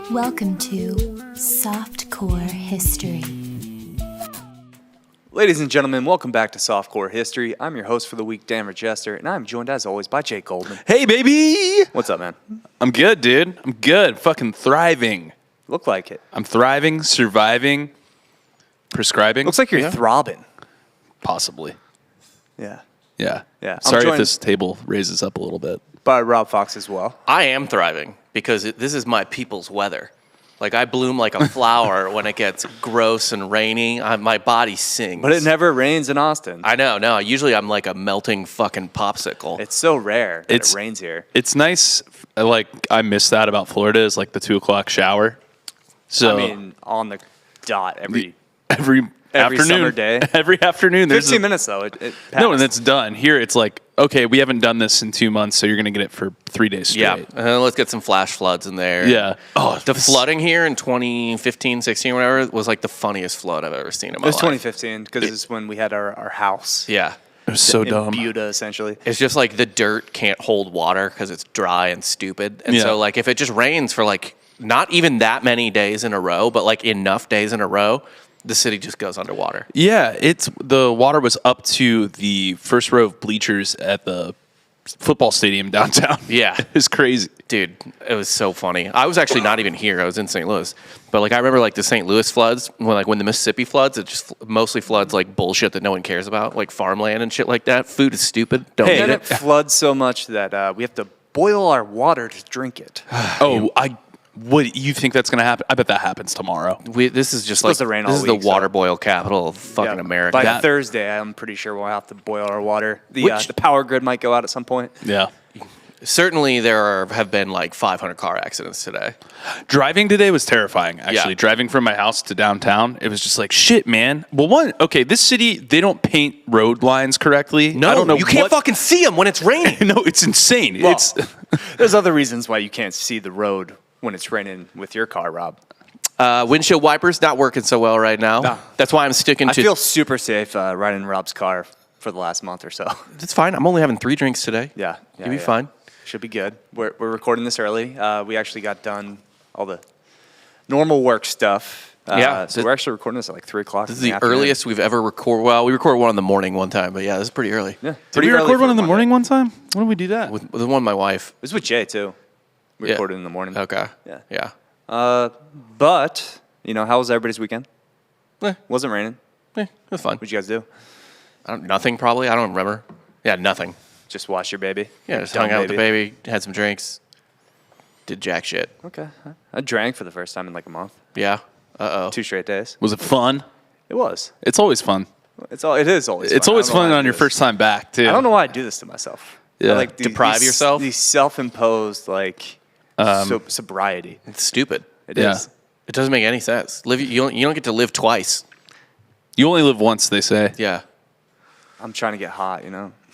Welcome to Softcore History. Ladies and gentlemen, welcome back to Softcore History. I'm your host for the week, Dan Rochester, and I'm joined as always by Jake Goldman. Hey, baby! What's up, man? I'm good, dude. I'm good. Fucking thriving. Look like it. I'm thriving, surviving, prescribing. Looks like you're throbbing. Possibly. Yeah. Yeah. Yeah. Sorry if this table raises up a little bit. By Rob Fox as well. I am thriving because this is my people's weather. Like, I bloom like a flower when it gets gross and rainy. My body sings. But it never rains in Austin. I know, no. Usually I'm like a melting fucking popsicle. It's so rare that it rains here. It's nice. Like, I miss that about Florida is like the 2 o'clock shower. So I mean, on the dot every afternoon. summer day. Every afternoon. 15 minutes, though. It no, and it's done. Here, it's like, okay, we haven't done this in 2 months, so you're going to get it for 3 days straight. Yeah, let's get some flash floods in there. Yeah. Oh, the flooding here in 2015, 16, whatever, was like the funniest flood I've ever seen in my life. It was 2015, because it's when we had our house. Yeah. It was so in dumb. Buda, essentially. It's just like the dirt can't hold water because it's dry and stupid. And so, like, if it just rains for, like, not even that many days in a row, but, like, enough days in a row, the city just goes underwater. Yeah, the water was up to the first row of bleachers at the football stadium downtown. Yeah. It was crazy. Dude, it was so funny. I was actually not even here. I was in St. Louis. But, like, I remember, like, the St. Louis floods, when the Mississippi floods, it just mostly floods, like, bullshit that no one cares about, like farmland and shit like that. Food is stupid. Don't eat And it. it floods so much that we have to boil our water to drink it. What you think that's going to happen? I bet that happens tomorrow. This is just like, supposed to rain this all is week, the water so- boil capital of fucking America. By Thursday, I'm pretty sure we'll have to boil our water. The power grid might go out at some point. Yeah. Certainly there have been like 500 car accidents today. Driving today was terrifying, actually. Yeah. Driving from my house to downtown, it was just like, shit, man. Well, this city, they don't paint road lines correctly. No, I don't know you can't fucking see them when it's raining. No, it's insane. Well, there's other reasons why you can't see the road when it's raining with your car, Rob. Windshield wipers not working so well right now. No. That's why I'm sticking to... I feel super safe riding in Rob's car for the last month or so. It's fine. I'm only having 3 drinks today. Yeah. You'll be fine. Should be good. We're recording this early. We actually got done all the normal work stuff. So we're actually recording this at like 3 o'clock. This is the earliest we've ever recorded. Well, we recorded one in the morning one time, but yeah, this is pretty early. Yeah. Did we record one in the morning one time? When did we do that? With the one with my wife. It was with Jay, too. We recorded in the morning. Okay. Yeah. But, how was everybody's weekend? Wasn't raining. It was fun. What'd you guys do? Nothing, probably. I don't remember. Yeah, nothing. Just watch your baby? Yeah, just hung out with the baby, had some drinks, did jack shit. Okay. I drank for the first time in like a month. Yeah. Uh-oh. 2 straight days. Was it fun? It was. It's always fun. It is always fun. It's always fun on your first time back, too. I don't know why I do this to myself. Yeah. I like Deprive yourself? These self-imposed, sobriety. It's stupid. It is. It doesn't make any sense. You don't get to live twice. You only live once, they say. Yeah. I'm trying to get hot,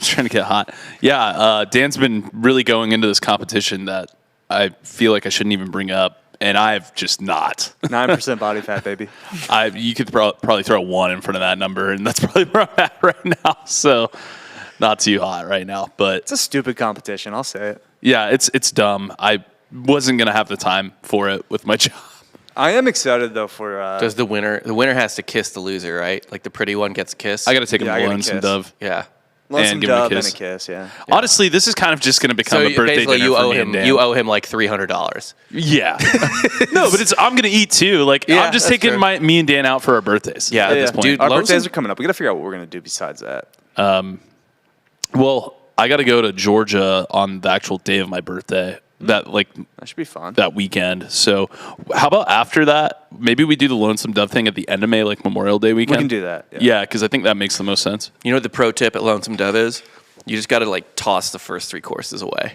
Trying to get hot. Yeah, Dan's been really going into this competition that I feel like I shouldn't even bring up, and I've just not. 9% body fat, baby. You could probably throw a 1 in front of that number, and that's probably where I'm at right now. So, not too hot right now. But It's a stupid competition, I'll say it. yeah, it's dumb. I wasn't going to have the time for it with my job. I am excited, though, for... Does the winner has to kiss the loser, right? Like the pretty one gets a kiss? I got to take him I to gotta Lonesome kiss. Dove. Yeah. Lonesome and give him a Dove kiss. and a kiss, yeah. Honestly, this is kind of just going to become a birthday basically dinner for me and Dan. you owe him like $300. Yeah. No, but I'm going to eat too. Like, Yeah, I'm just that's taking true. me and Dan out for our birthdays. Yeah, at this point. dude, Our Lonesome- birthdays are coming up. We got to figure out what we're going to do besides that. Well, I got to go to Georgia on the actual day of my birthday. That should be fun. that weekend. So, how about after that? Maybe we do the Lonesome Dove thing at the end of May, like Memorial Day weekend. We can do that. Yeah, because I think that makes the most sense. You know what the pro tip at Lonesome Dove is? You just got to like toss the first 3 courses away.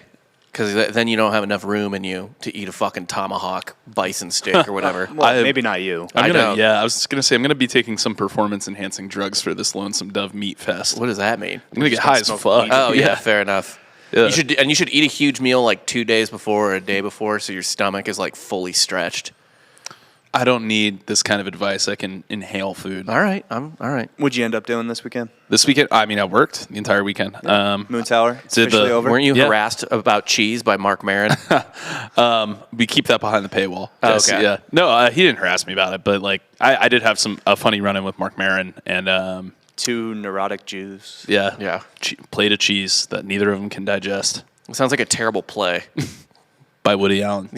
Because then you don't have enough room in you to eat a fucking tomahawk bison steak or whatever. Well, maybe not you. I don't. was just gonna say I'm gonna be taking some performance enhancing drugs for this Lonesome Dove Meat Fest. What does that mean? I'm gonna get high as smoke fuck. weed. Oh, yeah, fair enough. Yeah. You should eat a huge meal like 2 days before or a day before so your stomach is like fully stretched. I don't need this kind of advice. I can inhale food. All right. All right. What'd you end up doing this weekend? This weekend, I mean, I worked the entire weekend. Moon Tower. It's did officially over. Weren't you Yeah. harassed about cheese by Mark Maron? We keep that behind the paywall. Oh, Yes, okay. Yeah. No, he didn't harass me about it, but like I did have a funny run-in with Mark Maron and 2 neurotic Jews. yeah, Yeah. plate of cheese that neither of them can digest. It sounds like a terrible play. By Woody Allen.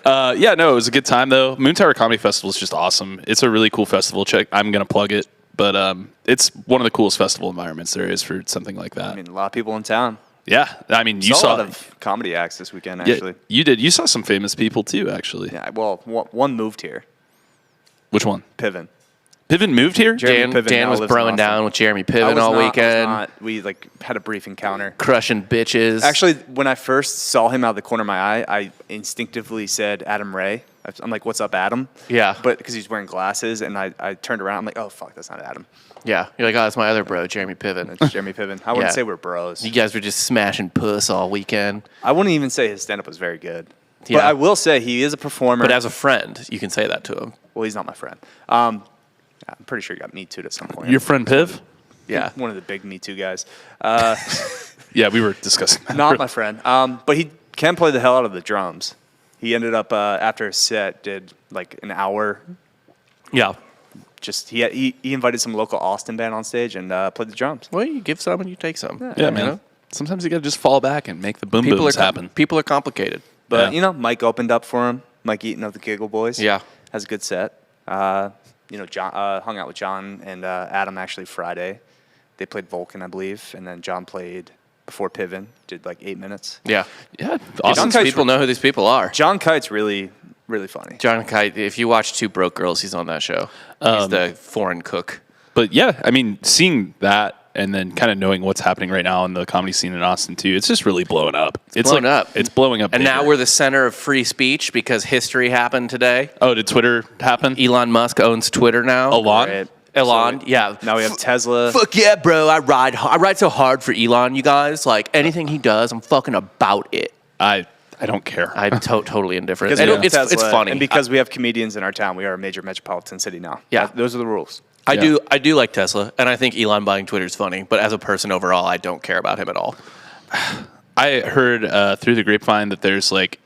Yeah, no, it was a good time though. Moon Tower Comedy Festival is just awesome. It's a really cool festival. I'm gonna plug it, but it's one of the coolest festival environments there is for something like that. I mean, a lot of people in town. Yeah, I mean, you Saw saw a lot of comedy acts this weekend, yeah, actually. you did. You saw some famous people too, actually. Yeah, well, one moved here. Which one? Piven. Piven moved here. Jeremy Piven Dan now was lives in broing Austin. down with Jeremy I Piven was all not- I was weekend, not. We like had a brief encounter. crushing bitches. Actually, when I first saw him out of the corner of my eye, I instinctively said Adam Ray. I'm like, "What's up, Adam?" Yeah. But because he's wearing glasses, and I turned around, I'm like, "Oh fuck, that's not Adam. yeah, you're like, oh, that's my other bro, Jeremy Piven. It's Jeremy Piven." I wouldn't Yeah. say we're bros. You guys were just smashing puss all weekend. I wouldn't even say his stand-up was very good. Yeah. But I will say he is a performer. But as a friend, you can say that to him. well, he's not my friend. I'm pretty sure he got Me Too'd at some point. Your friend Piv? Yeah. One of the big Me Too guys. Yeah, we were discussing that. Not my friend. But he can play the hell out of the drums. He ended up after his set did like an hour. Yeah. Just he invited some local Austin band on stage and played the drums. Well, you give some and you take some. Yeah, You man. know? Sometimes you gotta just fall back and make the boom People booms are happen. People are complicated. But Yeah. Mike opened up for him. Mike Eaton of the Giggle Boys. Yeah. has a good set. John hung out with John and Adam actually Friday. They played Vulcan, I believe, and then John played before Piven. Did like 8 minutes. Yeah. Yeah, Awesome. awesome. Kite's People know who these people are. John Kite's really, really funny. John Kite, if you watch Two Broke Girls, he's on that show. He's the foreign cook. But yeah, I mean, seeing that and then kind of knowing what's happening right now in the comedy scene in Austin too, it's just really blowing up. It's blown up. It's blowing up. And now bigger. we're the center of free speech because history happened today. Oh, did Twitter happen? Elon Musk owns Twitter now. Elon? Right. Elon, yeah. Now we have Tesla. Fuck yeah, bro. I ride so hard for Elon, you guys. Like, anything he does, I'm fucking about it. I don't care. I'm totally indifferent. Because And we have it's Tesla, funny. and because we have comedians in our town, we are a major metropolitan city now. Yeah. Those are the rules. I Yeah. do like Tesla, and I think Elon buying Twitter is funny. But as a person overall, I don't care about him at all. I heard through the grapevine that there's like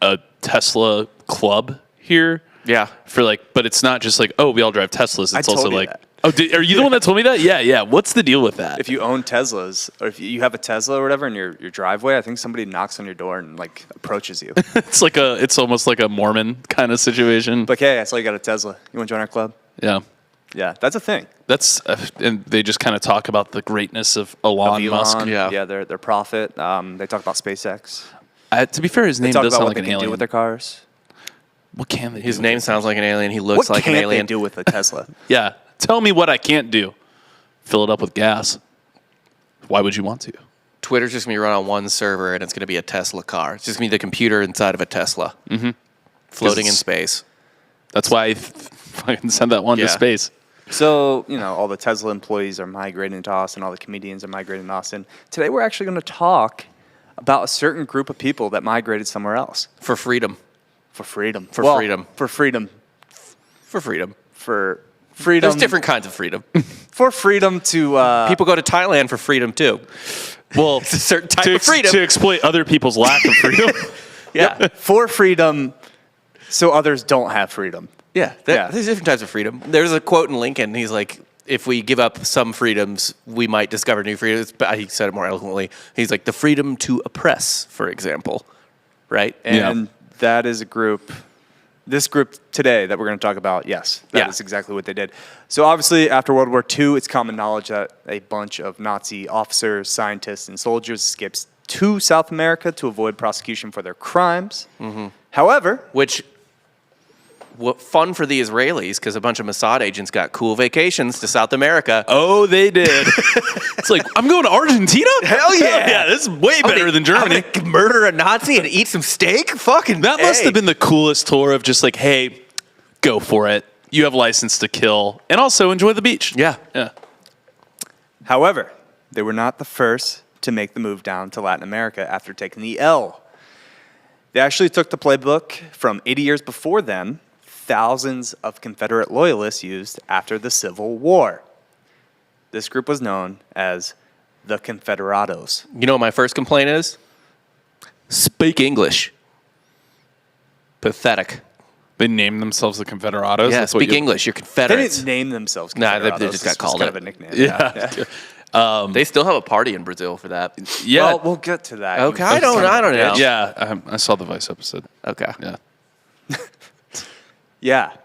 a Tesla club here. Yeah. For like, but it's not just like, oh, we all drive Teslas. It's told also you like, that. oh, are you the one that told me that? Yeah. What's the deal with that? If you own Teslas, or if you have a Tesla or whatever in your driveway, I think somebody knocks on your door and like approaches you. it's almost like a Mormon kind of situation. Like, hey, I saw you got a Tesla. You want to join our club? Yeah. Yeah, that's a thing. That's and they just kind of talk about the greatness of Elon, Of Musk. Yeah. their profit. They talk about SpaceX. To be fair, his They name talk does about sound what like they an can alien. do with their cars. What can they do? His with name it? sounds like an alien. He looks What like can't an alien. they do with a Tesla? Yeah. Tell me what I can't do. Fill it up with gas. Why would you want to? Twitter's just going to be run on one server, and it's going to be a Tesla car. It's just going to be the computer inside of a Tesla. Mm-hmm. Floating in it's- space. That's why I fucking send that one Yeah. to space. So, all the Tesla employees are migrating to Austin. All the comedians are migrating to Austin. Today, we're actually going to talk about a certain group of people that migrated somewhere else For freedom. for freedom. For freedom. For freedom. For freedom. For freedom. There's different kinds of freedom. For freedom to... People go to Thailand for freedom, too. Well, It's a certain type of freedom. to exploit other people's lack of freedom. Yeah. for freedom so others don't have freedom. Yeah, Yeah. there's different types of freedom. There's a quote in Lincoln. He's like, if we give up some freedoms, we might discover new freedoms. But he said it more eloquently. He's like, the freedom to oppress, for example. Right? And that is a group, this group today that we're going to talk about, yes, that Yeah. is exactly what they did. So obviously, after World War II, it's common knowledge that a bunch of Nazi officers, scientists, and soldiers escaped to South America to avoid prosecution for their crimes. Mm-hmm. However, Which, fun for the Israelis, because a bunch of Mossad agents got cool vacations to South America. Oh, they did. It's like, I'm going to Argentina? Hell yeah. Yeah, this is way better than Germany. I'm gonna murder a Nazi and eat some steak? Fucking That must hey. have been the coolest tour of just like, hey, go for it. You have license to kill and also enjoy the beach. Yeah. Yeah. however, they were not the first to make the move down to Latin America after taking the L. They actually took the playbook from 80 years before then thousands of Confederate loyalists used after the Civil War. This group was known as the Confederados. You know what my first complaint is? Speak English. Pathetic. They named themselves the Confederados. Yeah, That's what speak you- English. You're They Confederates. didn't name themselves Nah, Confederados. they just got This was called kind it. of a nickname. Yeah. They still have a party in Brazil for that. Yeah. Well, we'll get to that. Okay, you I don't son of a know. bitch. Yeah, I saw the Vice episode. Okay. Yeah.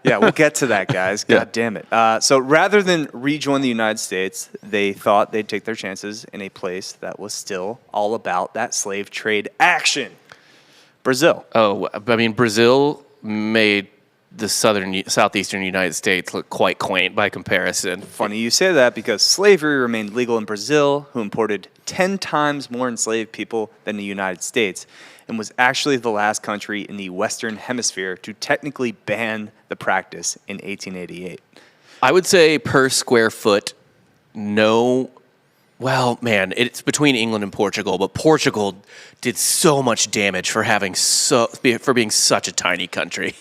Yeah, we'll get to that, guys. Yeah. God damn it. So rather than rejoin the United States, they thought they'd take their chances in a place that was still all about that slave trade action. Brazil. Oh, I mean, Brazil made the southeastern United States look quite quaint by comparison. Funny you say that because slavery remained legal in Brazil, who imported 10 times more enslaved people than the United States, and was actually the last country in the Western Hemisphere to technically ban the practice in 1888. I would say per square foot, no. Well, man, it's between England and Portugal, but Portugal did so much damage for being such a tiny country.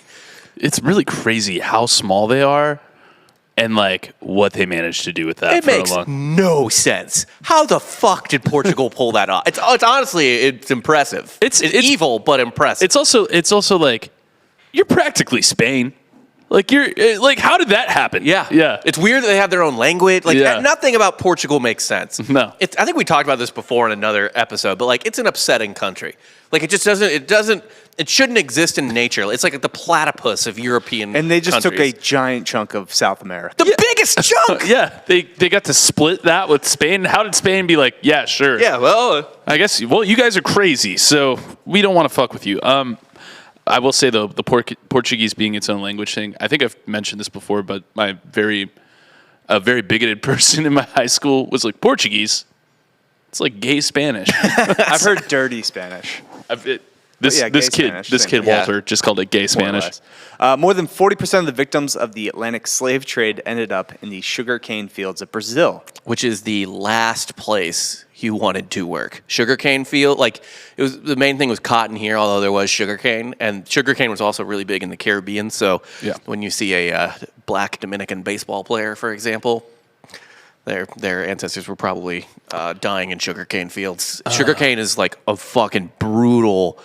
It's really crazy how small they are and like what they managed to do with that. It for makes a long. no sense. How the fuck did Portugal pull that off? It's honestly, it's impressive. It's evil, but impressive. It's also like you're practically Spain. Like how did that happen? Yeah. It's weird that they have their own language. Like Yeah. nothing about Portugal makes sense. No. I think we talked about this before in another episode, but like it's an upsetting country. Like it shouldn't exist in nature. It's like the platypus of European And they just countries. took a giant chunk of South America. the biggest chunk. Yeah, they got to split that with Spain. How did Spain be like, yeah, sure. Yeah, well, I guess, well, you guys are crazy, so we don't want to fuck with you. I will say, though, the Portuguese being its own language thing, I think I've mentioned this before, but a very bigoted person in my high school was like, Portuguese? It's like gay Spanish. I've heard dirty Spanish. This gay kid, Spanish, this same kid thing. Walter, just called it gay More or Spanish. less. More than 40% of the victims of the Atlantic slave trade ended up in the sugarcane fields of Brazil. which is the last place you wanted to work. Sugarcane field, like the main thing was cotton here, although there was sugarcane, and sugarcane was also really big in the Caribbean. So Yeah. when you see a black Dominican baseball player, for example, their ancestors were probably dying in sugarcane fields. Sugarcane is like a fucking brutal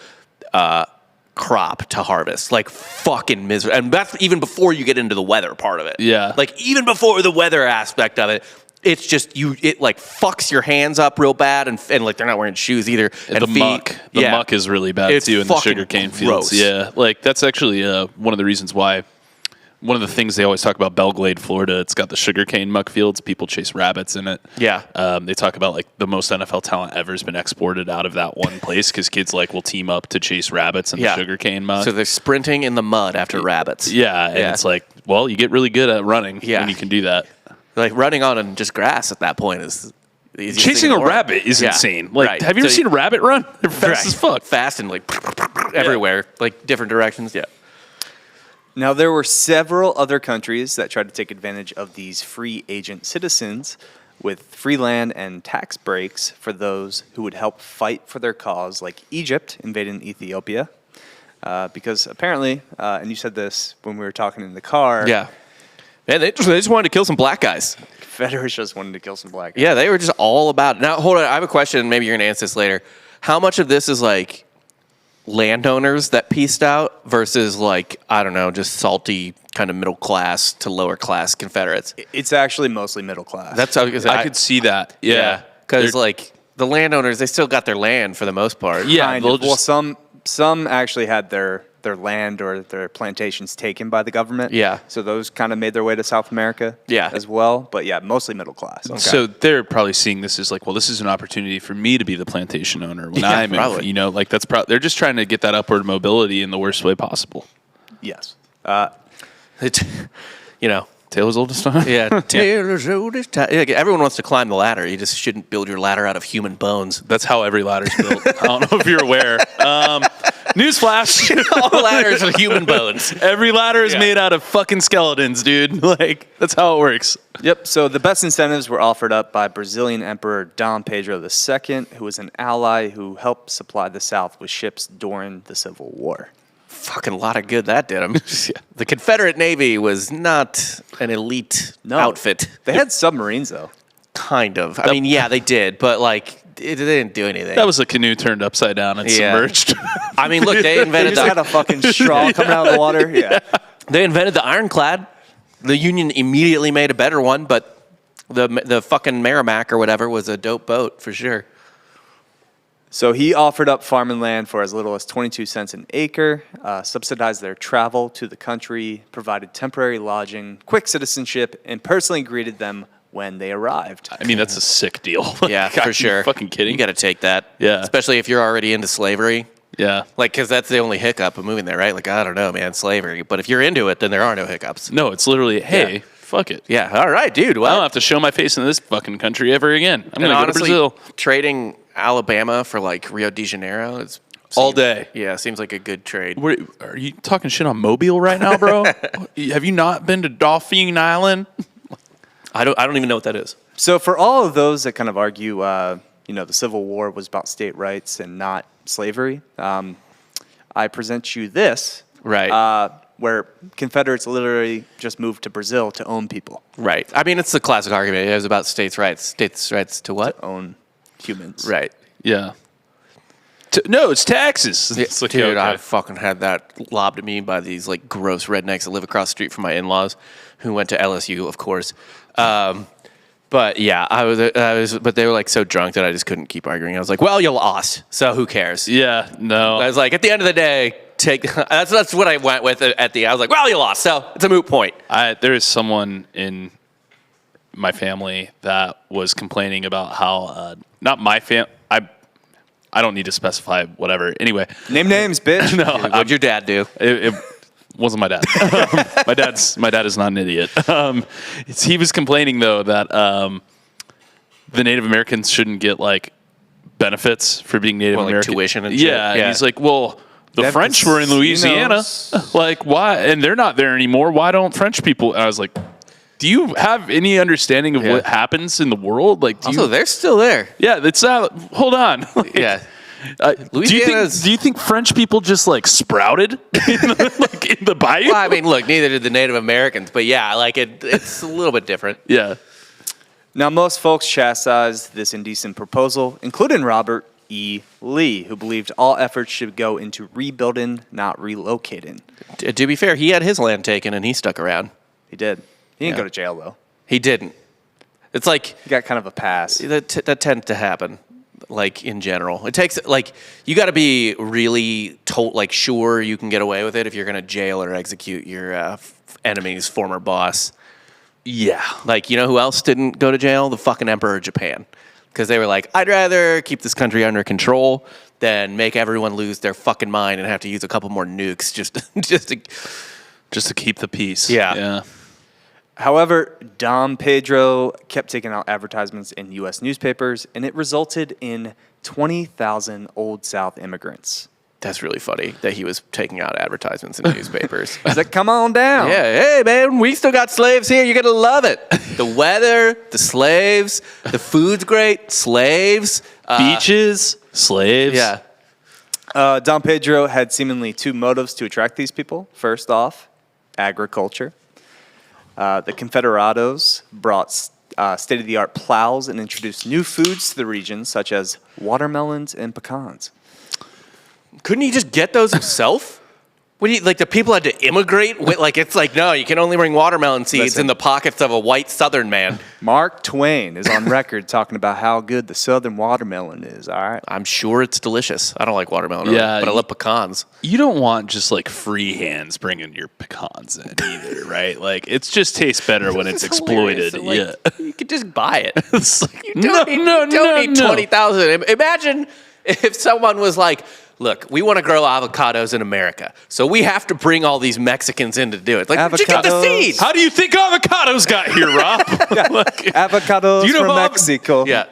crop to harvest, like fucking miserable, and that's even before you get into the weather part of it. Yeah. Like even before the weather aspect of it, it's just it like fucks your hands up real bad, and like they're not wearing shoes either. And The feet, muck is really bad It's too in the fucking sugarcane fields. gross. Yeah, like that's actually one of the reasons why. One of the things they always talk about Belglade, Florida, it's got the sugarcane muck fields. People chase rabbits in it. Yeah. They talk about like the most NFL talent ever has been exported out of that one place because kids like will team up to chase rabbits in Yeah. the sugarcane muck. So they're sprinting in the mud after rabbits. yeah, and Yeah. it's like, well, you get really good at running Yeah. when you can do that. Like running on just grass at that point is the easiest Chasing thing in a the world. rabbit is Yeah. insane. Like, Right. have you ever So seen a rabbit run? They're fast as fuck. Fast and like everywhere, like different directions. Yeah. Now, there were several other countries that tried to take advantage of these free agent citizens with free land and tax breaks for those who would help fight for their cause, like Egypt invading Ethiopia. Because apparently, and you said this when we were talking in the car, Yeah. And they just wanted to kill some black guys. Confederates just wanted to kill some black guys. Yeah, they were just all about it. Now, hold on. I have a question. Maybe you're going to answer this later. How much of this is like landowners that pieced out versus like, I don't know, just salty kind of middle class to lower class Confederates? It's actually mostly middle class. That's I could see that. Yeah. Because They're- like the landowners, they still got their land for the most part. Yeah, kind they'll of. Well, just- some actually had their land or their plantations taken by the government. Yeah. So those kind of made their way to South America. Yeah. As well, but yeah, mostly middle class. So they're probably seeing this as like, well, this is an opportunity for me to be the plantation owner when Yeah, I move. probably. You know, like that's they're just trying to get that upward mobility in the worst way possible. Yes. It, you know, Taylor's oldest son. yeah. Taylor's oldest time. Yeah, everyone wants to climb the ladder. You just shouldn't build your ladder out of human bones. That's how every ladder's built. I don't know if you're aware. Newsflash. All ladders are human bones. Every ladder is Yeah. made out of fucking skeletons, dude. Like, that's how it works. Yep. So the best incentives were offered up by Brazilian Emperor Dom Pedro II, who was an ally who helped supply the South with ships during the Civil War. Fucking lot of good that did him. The Confederate Navy was not an elite outfit. They had submarines, though. Kind of. I mean, yeah, they did, but like, they didn't do anything. That was a canoe turned upside down and submerged. I mean, look, they invented They just had a fucking straw coming out of the water. Yeah. They invented the ironclad. The Union immediately made a better one, but the fucking Merrimack or whatever was a dope boat for sure. So he offered up farming land for as little as 22 cents an acre, subsidized their travel to the country, provided temporary lodging, quick citizenship, and personally greeted them when they arrived. I mean, that's a sick deal. Yeah, God, for sure. You fucking kidding? You got to take that. Yeah. Especially if you're already into slavery. Yeah. Like, because that's the only hiccup of moving there, right? Like, I don't know, man, slavery. But if you're into it, then there are no hiccups. No, it's literally, hey, fuck it. Yeah, all right, dude. Well, I don't have to show my face in this fucking country ever again. I'm going to go to Brazil. Trading Alabama for, like, Rio de Janeiro is... All day. Yeah, seems like a good trade. Are you talking shit on Mobile right now, bro? Have you not been to Dauphin Island? I don't even know what that is. So for all of those that kind of argue, the Civil War was about state rights and not slavery, I present you this. Right. Where Confederates literally just moved to Brazil to own people. Right. I mean, it's the classic argument. It was about states' rights. States' rights to what? To own humans. Right. Yeah. No, it's taxes. It's like, Dude, okay. I fucking had that lobbed at me by these like gross rednecks that live across the street from my in-laws, who went to LSU, of course. But yeah, I was, but they were like so drunk that I just couldn't keep arguing. I was like, well, you lost, so who cares? Yeah, no. I was like, at the end of the day, that's what I went with at the. I was like, well, you lost, so it's a moot point. There is someone in my family that was complaining about how not my I don't need to specify whatever. Anyway, Name names, bitch. no, What'd your dad do? it wasn't my dad. My dad is not an idiot. He was complaining though that the Native Americans shouldn't get like benefits for being Native Well, like American. tuition and shit? yeah, Yeah. and he's like, well, the That's- French were in Louisiana. Like, why? And they're not there anymore. Why don't French people? And I was like, do you have any understanding of what happens in the world? Like, Also, they're still there. yeah, it's not. Hold on. Like, Yeah. do you think French people just like sprouted in the bayou? Well, I mean, look, neither did the Native Americans, but yeah, like it's a little bit different. Yeah. Now, most folks chastised this indecent proposal, including Robert E. Lee, who believed all efforts should go into rebuilding, not relocating. To be fair, he had his land taken and he stuck around. He did. He didn't Yeah. go to jail, though. He didn't. It's like He got kind of a pass. that tends to happen. Like in general, it takes like you got to be really sure you can get away with it if you're going to jail or execute your enemy's former boss. Yeah. Like, you know who else didn't go to jail? The fucking Emperor of Japan. Because they were like, I'd rather keep this country under control than make everyone lose their fucking mind and have to use a couple more nukes just to keep the peace. Yeah. Yeah. However, Dom Pedro kept taking out advertisements in U.S. newspapers, and it resulted in 20,000 Old South immigrants. That's really funny that he was taking out advertisements in newspapers. He's like, come on down. Yeah, hey man, we still got slaves here. You're gonna love it. The weather, the slaves, the food's great. Slaves, Beaches, slaves. Yeah, Dom Pedro had seemingly two motives to attract these people. First off, agriculture. The Confederados brought state-of-the-art plows and introduced new foods to the region, such as watermelons and pecans. couldn't he just get those himself? What do you like? The people had to immigrate with it's like no, you can only bring watermelon seeds Listen. in the pockets of a white Southern man. Mark Twain is on record talking about how good the southern watermelon is, all right? I'm sure it's delicious. I don't like watermelon, Yeah, but I love pecans. You don't want just like free hands bringing your pecans in either, right? Like it just tastes better when it's exploited. Hilarious. Like, you could just buy it. It's like, You don't need 20,000. Imagine if someone was like, look, we want to grow avocados in America, so we have to bring all these Mexicans in to do it. Like, where'd you get the Avocados. seeds? How do you think avocados got here, Rob? Avocados Do you know from how- Mexico. Yeah.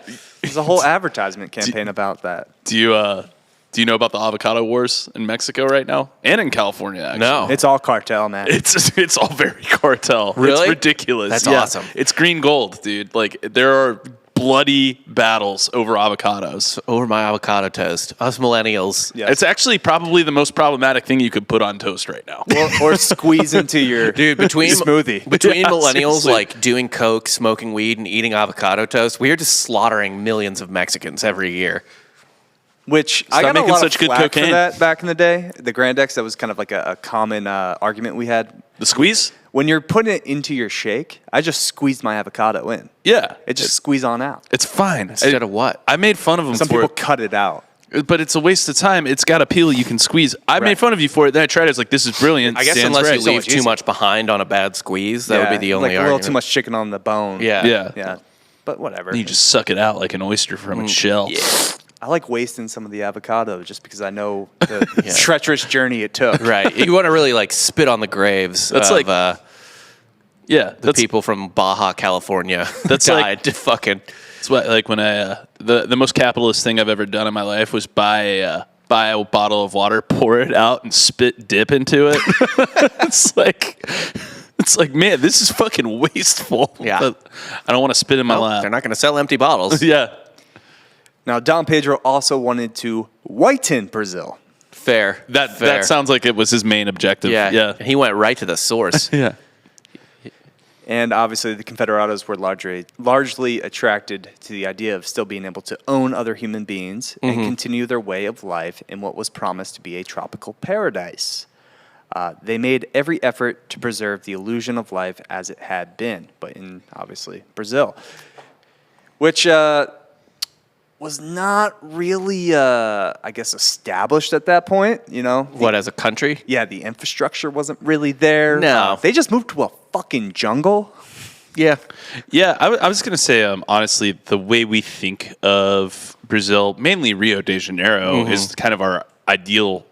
There's a whole advertisement campaign about that. Do you know about the avocado wars in Mexico right now and in California? Actually. No. It's all cartel, man. It's all very cartel. Really? It's ridiculous. That's Yeah. awesome. It's green gold, dude. Like there are bloody battles over avocados. Over my avocado toast. Us millennials. Yeah. It's actually probably the most problematic thing you could put on toast right now. Or squeeze into your Dude, between smoothie. between Yeah, millennials seriously. like doing coke, smoking weed, and eating avocado toast, we are just slaughtering millions of Mexicans every year. Which I Stop got a making lot such of good flack for cocaine. that back in the day. The Grand X, that was kind of like a common argument we had. The squeeze? When you're putting it into your shake, I just squeezed my avocado in. Yeah. It just squeeze on out. It's fine. Instead of what? I made fun of him Some for people it, cut it out. but it's a waste of time. It's got a peel you can squeeze. I Right. made fun of you for it. Then I tried it. I was like, this is brilliant. I guess Stands unless right. you leave much too easier. much behind on a bad squeeze, that would be the only like a argument. little too much chicken on the bone. Yeah. Yeah. Yeah. But whatever. You just suck it out like an oyster from its shell. Yeah. I like wasting some of the avocado just because I know the treacherous journey it took. Right. You want to really like spit on the graves That's of like- Yeah. the people from Baja, California. That's died like- to fucking. It's what, like when I the most capitalist thing I've ever done in my life was buy a bottle of water, pour it out, and spit dip into it. it's like, man, this is fucking wasteful. Yeah. But I don't want to spit in my Nope, lap. they're not going to sell empty bottles. Yeah. Now, Dom Pedro also wanted to whiten Brazil. Fair. That Fair. sounds like it was his main objective. Yeah. Yeah. And he went right to the source. Yeah. And obviously, the Confederados were largely attracted to the idea of still being able to own other human beings and continue their way of life in what was promised to be a tropical paradise. They made every effort to preserve the illusion of life as it had been, but in, obviously, Brazil, which was not really, I guess, established at that point, you know? What, as a country? Yeah, the infrastructure wasn't really there. No. They just moved to a fucking jungle. Yeah. Yeah, I was going to say, honestly, the way we think of Brazil, mainly Rio de Janeiro, is kind of our ideal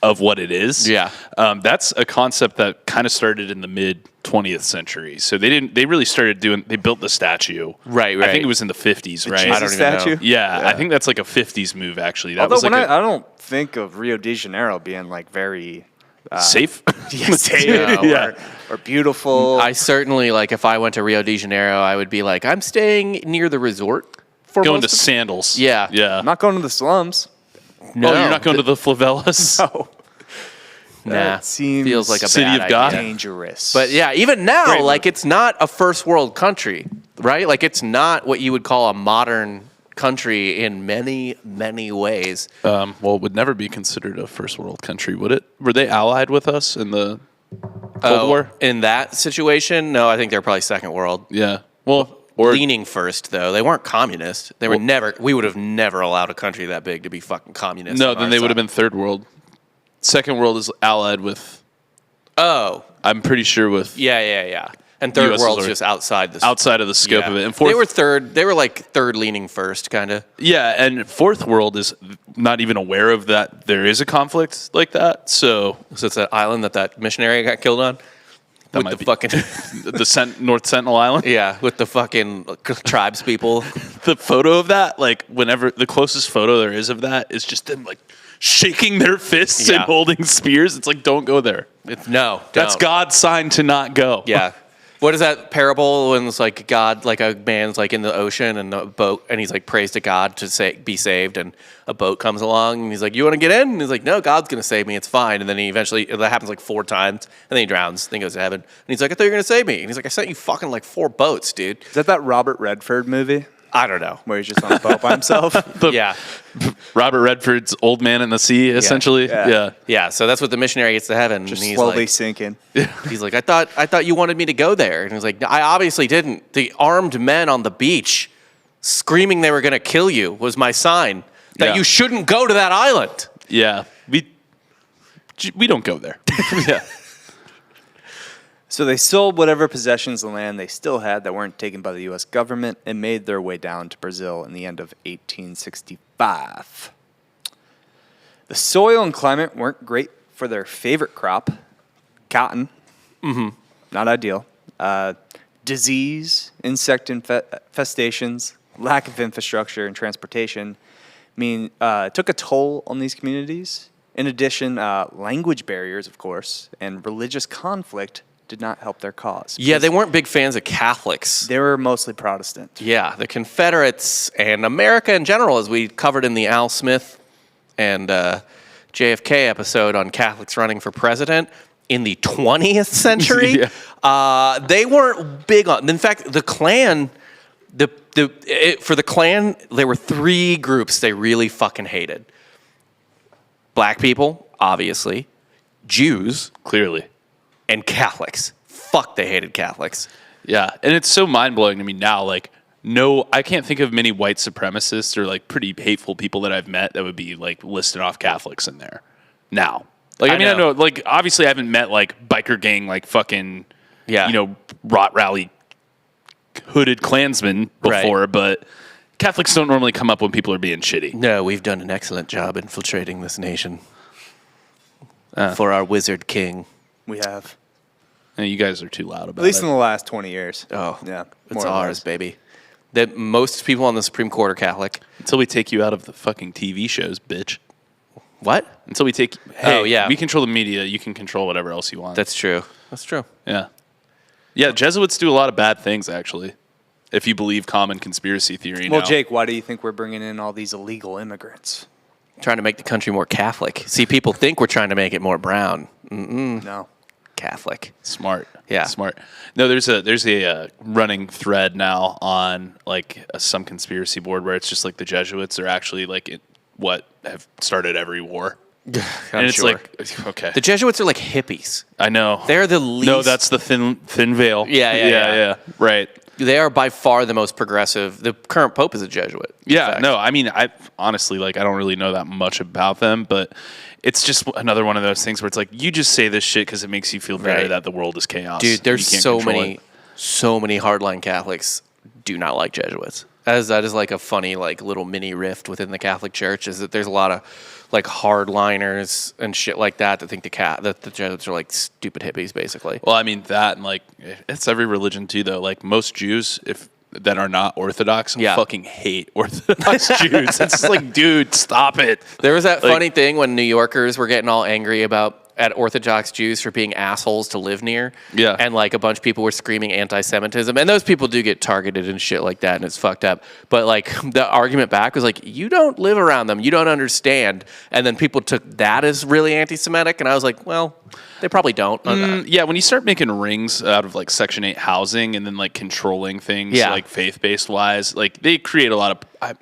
of what it is. Yeah. That's a concept that kind of started in the mid 20th century. So they really started they built the statue. Right. I think it was in the 50s, right? I don't even know. statue. Yeah, I think that's like a 50s move, actually. That Although was like I don't think of Rio de Janeiro being like very safe. safe Yeah, or beautiful. I certainly, like, if I went to Rio de Janeiro, I would be like, I'm staying near the resort for Going to most of- sandals. Yeah. Yeah. I'm not going to the slums. No, Oh, you're not going to the favelas? No. Nah. That seems Feels like a City bad of God. idea. dangerous. But yeah, even now, Great like, movie. it's not a first world country, right? Like, it's not what you would call a modern country in many, many ways. Well, it would never be considered a first world country, would it? Were they allied with us in the Cold War? In that situation, no, I think they're probably second world. Yeah. Well, or Leaning first, though. They weren't communist. They were we would have never allowed a country that big to be fucking communist. no, on then our they would have side. been third world. Second world is allied with. Oh, I'm pretty sure with yeah. And third US is world's already- just outside the outside of the scope yeah. of it. And fourth, They were third. They were like third leaning first, kind of. yeah, and fourth world is not even aware of that there is a conflict like that. So So it's that island that missionary got killed on. That With might the be- fucking the North Sentinel Island. yeah, with the fucking tribes people. The photo of that, like whenever the closest photo there is of that is just them like shaking their fists Yeah. and holding spears. It's like, don't go there. No, That's don't. God's sign to not go. Yeah. What is that parable when it's like God, like a man's like in the ocean and a boat, and he's like prays to God to be saved, and a boat comes along and he's like, "You want to get in?" And he's like, "No, God's gonna save me. It's fine." And then he eventually that happens like 4 times, and then he drowns. Then he goes to heaven, and he's like, "I thought you were gonna save me." And he's like, "I sent you fucking like 4 boats, dude." is that Robert Redford movie I don't know. where he's just on a boat by himself? Yeah. Robert Redford's Old Man in the Sea, essentially. Yeah. Yeah. Yeah, so that's what the missionary gets to heaven. Just and he's slowly like, sinking. he's like, I thought you wanted me to go there. And he's like, I obviously didn't. The armed men on the beach screaming they were going to kill you was my sign that Yeah. you shouldn't go to that island. Yeah. We don't go there. Yeah. So they sold whatever possessions of land they still had that weren't taken by the U.S. government and made their way down to Brazil in the end of 1865. The soil and climate weren't great for their favorite crop, cotton. Not ideal. Disease, insect infestations, lack of infrastructure and transportation took a toll on these communities. In addition, language barriers, of course, and religious conflict did not help their cause. Yeah, they weren't big fans of Catholics. They were mostly Protestant. Yeah, the Confederates and America in general, as we covered in the Al Smith and JFK episode on Catholics running for president in the 20th century, they weren't big on. In fact, the Klan, for the Klan, there were 3 groups they really fucking hated. Black people, obviously, Jews, Clearly. and Catholics. Fuck, they hated Catholics. Yeah, and it's so mind-blowing to me now, like, no, I can't think of many white supremacists or, like, pretty hateful people that I've met that would be, like, listed off Catholics in there now. Like, I know, like, obviously I haven't met, like, biker gang, like, fucking, rot rally hooded Klansmen before, but Catholics don't normally come up when people are being shitty. No, we've done an excellent job infiltrating this nation for our wizard king. We have. And you guys are too loud about it. At least in the last 20 years. Oh, yeah. It's ours, baby. That most people on the Supreme Court are Catholic. Until we take you out of the fucking TV shows, bitch. What? Until we take... we control the media. You can control whatever else you want. That's true. That's true. Yeah. Yeah, Jesuits do a lot of bad things, actually, if you believe common conspiracy theory Well, now. Jake, why do you think we're bringing in all these illegal immigrants? Trying to make the country more Catholic. See, people think we're trying to make it more brown. No. Catholic. Smart. Yeah. Smart. No, there's a running thread now on, like, some conspiracy board where it's just, like, the Jesuits are actually, like, what have started every war. And it's like, okay. The Jesuits are like hippies. I know. They're the least... No, that's the thin veil. Yeah. Right. They are by far the most progressive. The current pope is a Jesuit. Yeah, no, I mean, I honestly, like, I don't really know that much about them, but it's just another one of those things where it's like, you just say this shit because it makes you feel better that the world is chaos. Dude, there's so many it. hardline Catholics do not like Jesuits. That is like a funny, like, little mini rift within the Catholic Church, is that there's a lot of, like, hardliners and shit like that think that the Jesuits are like stupid hippies, basically. Well, I mean, that, and, like, it's every religion too, though. Like, most Jews, that are not Orthodox, fucking hate Orthodox Jews. It's just like, dude, stop it. There was that funny thing when New Yorkers were getting all angry at Orthodox Jews for being assholes to live near. Yeah. And, like, a bunch of people were screaming anti-Semitism. And those people do get targeted and shit like that, and it's fucked up. But, like, the argument back was like, you don't live around them. You don't understand. And then people took that as really anti-Semitic. And I was like, well, they probably don't. Yeah, when you start making rings out of, like, Section 8 housing and then, like, controlling things, like, faith-based wise, like, they create a lot of...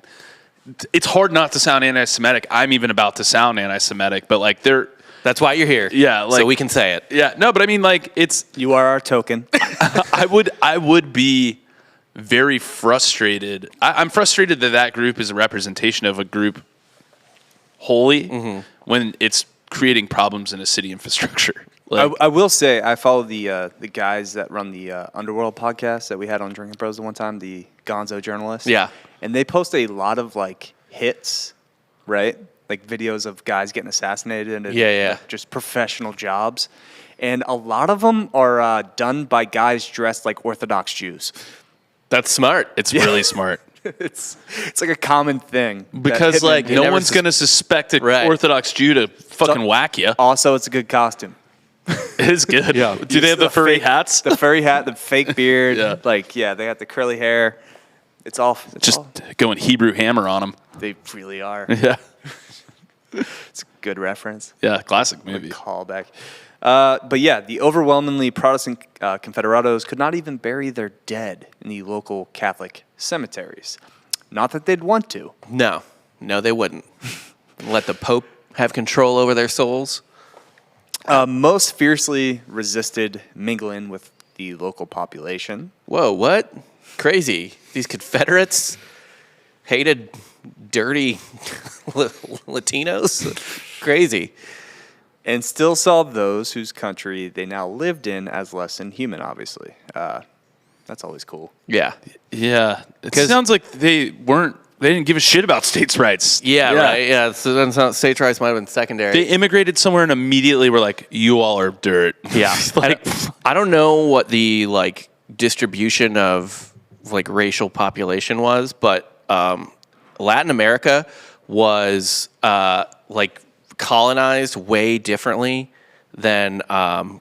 it's hard not to sound anti-Semitic. I'm even about to sound anti-Semitic, but, like, they're... That's why you're here. Yeah, like, so we can say it. Yeah, no, but I mean, like, it's... You are our token. I would be very frustrated. I'm frustrated that group is a representation of a group wholly when it's creating problems in a city infrastructure. Like, I will say, I follow the guys that run the Underworld podcast that we had on Drinking Bros the one time, the Gonzo journalists. Yeah. And they post a lot of, like, hits, right? Like, videos of guys getting assassinated and like, just professional jobs. And a lot of them are done by guys dressed like Orthodox Jews. That's smart. it's really smart. It's like a common thing. Because, like, no one's going to suspect an Orthodox Jew to fucking whack you. Also, it's a good costume. It is good. Yeah. Do they have the furry hats? The furry hat, the fake beard. Like, they got the curly hair. It's all... going Hebrew Hammer on them. They really are. Yeah. It's a good reference. Yeah, classic movie. Callback. But yeah, the overwhelmingly Protestant Confederados could not even bury their dead in the local Catholic cemeteries. Not that they'd want to. No, they wouldn't. Let the Pope have control over their souls. Most fiercely resisted mingling with the local population. Whoa, what? Crazy. These Confederates hated dirty Latinos? Crazy. And still saw those whose country they now lived in as less than human, obviously. That's always cool. Yeah. Yeah. It sounds like they didn't give a shit about states' rights. Yeah, right. Yeah, so then states' rights might have been secondary. They immigrated somewhere and immediately were like, you all are dirt. Yeah. Like, I don't know what the, like, distribution of, like, racial population was, but Latin America was, like, colonized way differently than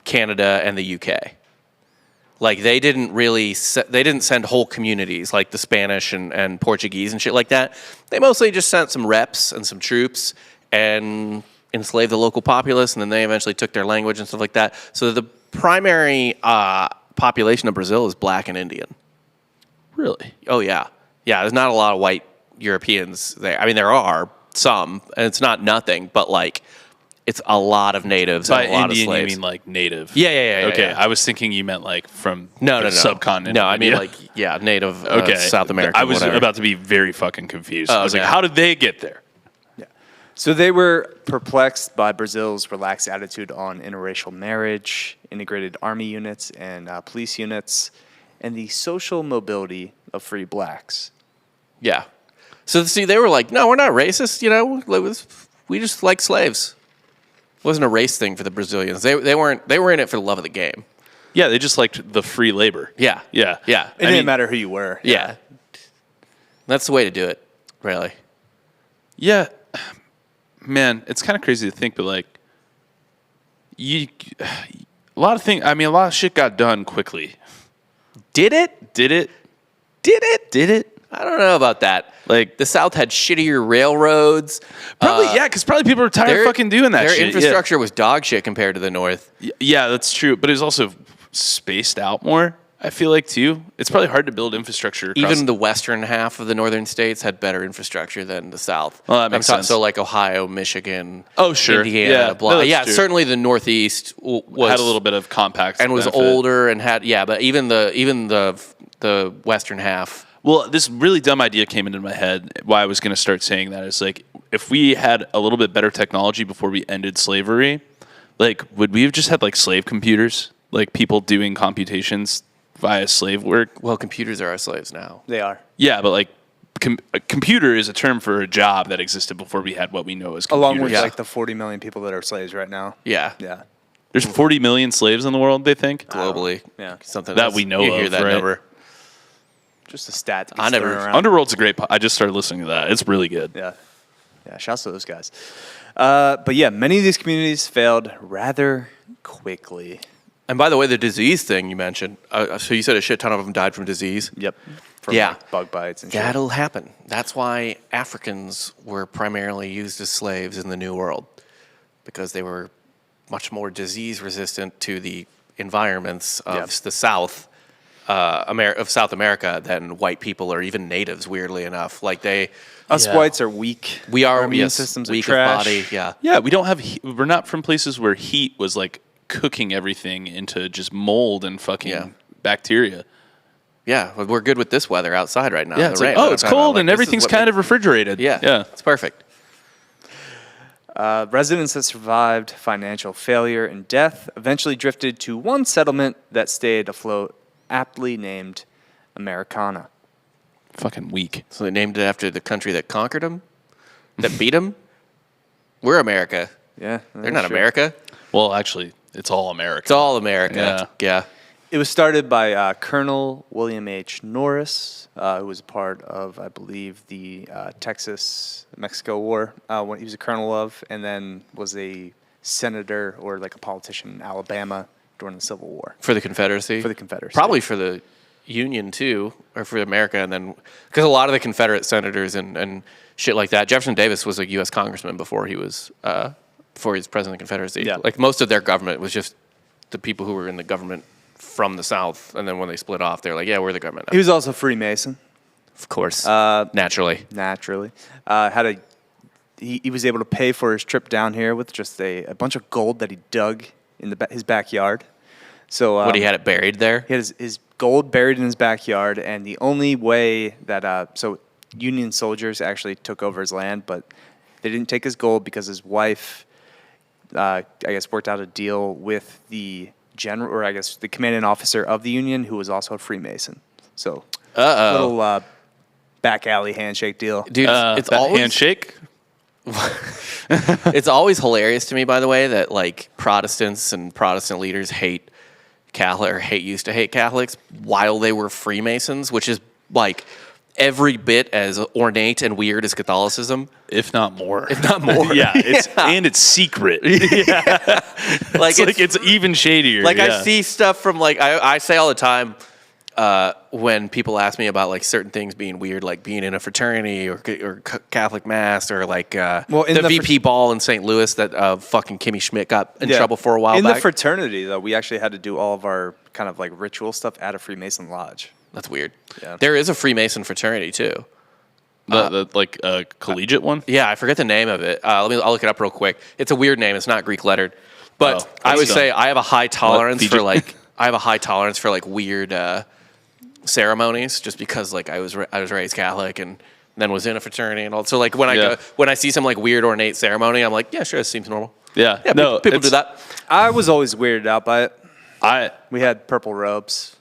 Canada and the UK. Like they didn't really they didn't send whole communities like the Spanish and Portuguese and shit like that. They mostly just sent some reps and some troops and enslaved the local populace, and then they eventually took their language and stuff like that. So the primary population of Brazil is black and Indian. Really? Oh yeah, yeah. There's not a lot of white Europeans there. I mean, there are some, and it's not nothing, but like it's a lot of natives By and a lot Indian, of slaves. you mean like native? Yeah. Okay, yeah. I was thinking you meant like from No, the subcontinent. No, of I mean India. like native okay, South America. I was whatever. about to be very fucking confused. I was okay. like, how did they get there? So they were perplexed by Brazil's relaxed attitude on interracial marriage, integrated army units and police units, and the social mobility of free blacks. Yeah. So see, they were like, no, we're not racist. You know, we just like slaves. It wasn't a race thing for the Brazilians. They weren't. They were in it for the love of the game. Yeah, they just liked the free labor. Yeah. Yeah. Yeah. It didn't matter who you were. Yeah. That's the way to do it, really. Yeah. Man, it's kind of crazy to think, but like, a lot of shit got done quickly. Did it? Did it? Did it? Did it? I don't know about that. Like The South had shittier railroads. probably, yeah, because probably people were tired of fucking doing that Their shit. infrastructure was dog shit compared to the North. Yeah, that's true, but it was also spaced out more. I feel like too. It's probably hard to build infrastructure. Even the western half of the northern states had better infrastructure than the South. Well, that makes sense. So like Ohio, Michigan, Oh, sure. Indiana, Yeah. blah. No, that's Yeah, true. certainly the Northeast was had a little bit of compact and was benefit. older and had but even the western half. Well, this really dumb idea came into my head. Why I was going to start saying that is like, if we had a little bit better technology before we ended slavery, like, would we have just had like slave computers, like people doing computations via slave work? Well, computers are our slaves now. They are. Yeah, but like, a computer is a term for a job that existed before we had what we know as computers. Along with Yeah. like the 40 million people that are slaves right now. Yeah, Yeah. There's 40 million slaves in the world, they think? globally. Yeah. Something That else. we know you hear of, that right? number. Just a stat. that I gets never- thrown around. Underworld's a great I just started listening to that. It's really good. Yeah. Yeah, shouts to those guys. But yeah, many of these communities failed rather quickly. And by the way, the disease thing you mentioned. So you said a shit ton of them died from disease. Yep. From Yeah. like, bug bites and shit. That'll happen. That's why Africans were primarily used as slaves in the New World, because they were much more disease resistant to the environments of Yep. the South, of South America than white people or even natives. Weirdly enough, like Us Yeah. whites are weak. we are Our immune yes, systems weak are trash. of body. Yeah, Yeah, we don't have. We're not from places where heat was like cooking everything into just mold and fucking Yeah. bacteria. yeah. But we're good with this weather outside right now. Yeah, the it's rain. like, oh, it's I'm talking about, cold like, and this is everything's what kind of refrigerated. yeah, yeah. it's perfect. Residents that survived financial failure and death eventually drifted to one settlement that stayed afloat, aptly named Americana. Fucking weak. So they named it after the country that conquered them, that beat them. We're America. Yeah, They're not America. Well, actually, it's all America. It's all America. Yeah. It was started by Colonel William H. Norris, who was a part of, I believe, the Texas-Mexico War, when he was a colonel of, and then was a senator or like a politician in Alabama during the Civil War. For the Confederacy? For the Confederacy. Probably for the Union, too, or for America. And then, because a lot of the Confederate senators and shit like that, Jefferson Davis was a U.S. congressman before he was president of the Confederacy. Yeah. Like, most of their government was just the people who were in the government from the South. And then when they split off, they're like, yeah, we're the government now. He was also a Freemason, Of course. Naturally. naturally. He was able to pay for his trip down here with just a bunch of gold that he dug in his backyard. So What, he had it buried there? He had his gold buried in his backyard, and the only way that so Union soldiers actually took over his land, but they didn't take his gold because his wife, I guess, worked out a deal with the general, or I guess the commanding officer of the Union, who was also a Freemason. So, little back alley handshake deal. Dude, it's that always handshake. It's always hilarious to me, by the way, that like Protestants and Protestant leaders hate Catholic or used to hate Catholics while they were Freemasons, which is like every bit as ornate and weird as Catholicism, if not more. if not more. Yeah, and it's secret. Like it's even shadier. Like I see stuff from like I say all the time when people ask me about like certain things being weird, like being in a fraternity or Catholic mass or like the VP ball in St. Louis that fucking Kimmy Schmidt got in trouble for a while back. In the fraternity, though, we actually had to do all of our kind of like ritual stuff at a Freemason lodge. That's weird. Yeah. There is a Freemason fraternity too. The collegiate one? Yeah, I forget the name of it. I'll look it up real quick. It's a weird name. It's not Greek lettered. But I would say I have a high tolerance for like weird ceremonies, just because like I was raised Catholic and then was in a fraternity and all. So like when I see some like weird ornate ceremony, I'm like, yeah, sure, it seems normal. Yeah, no, people do that. I was always weirded out by it. We had purple robes.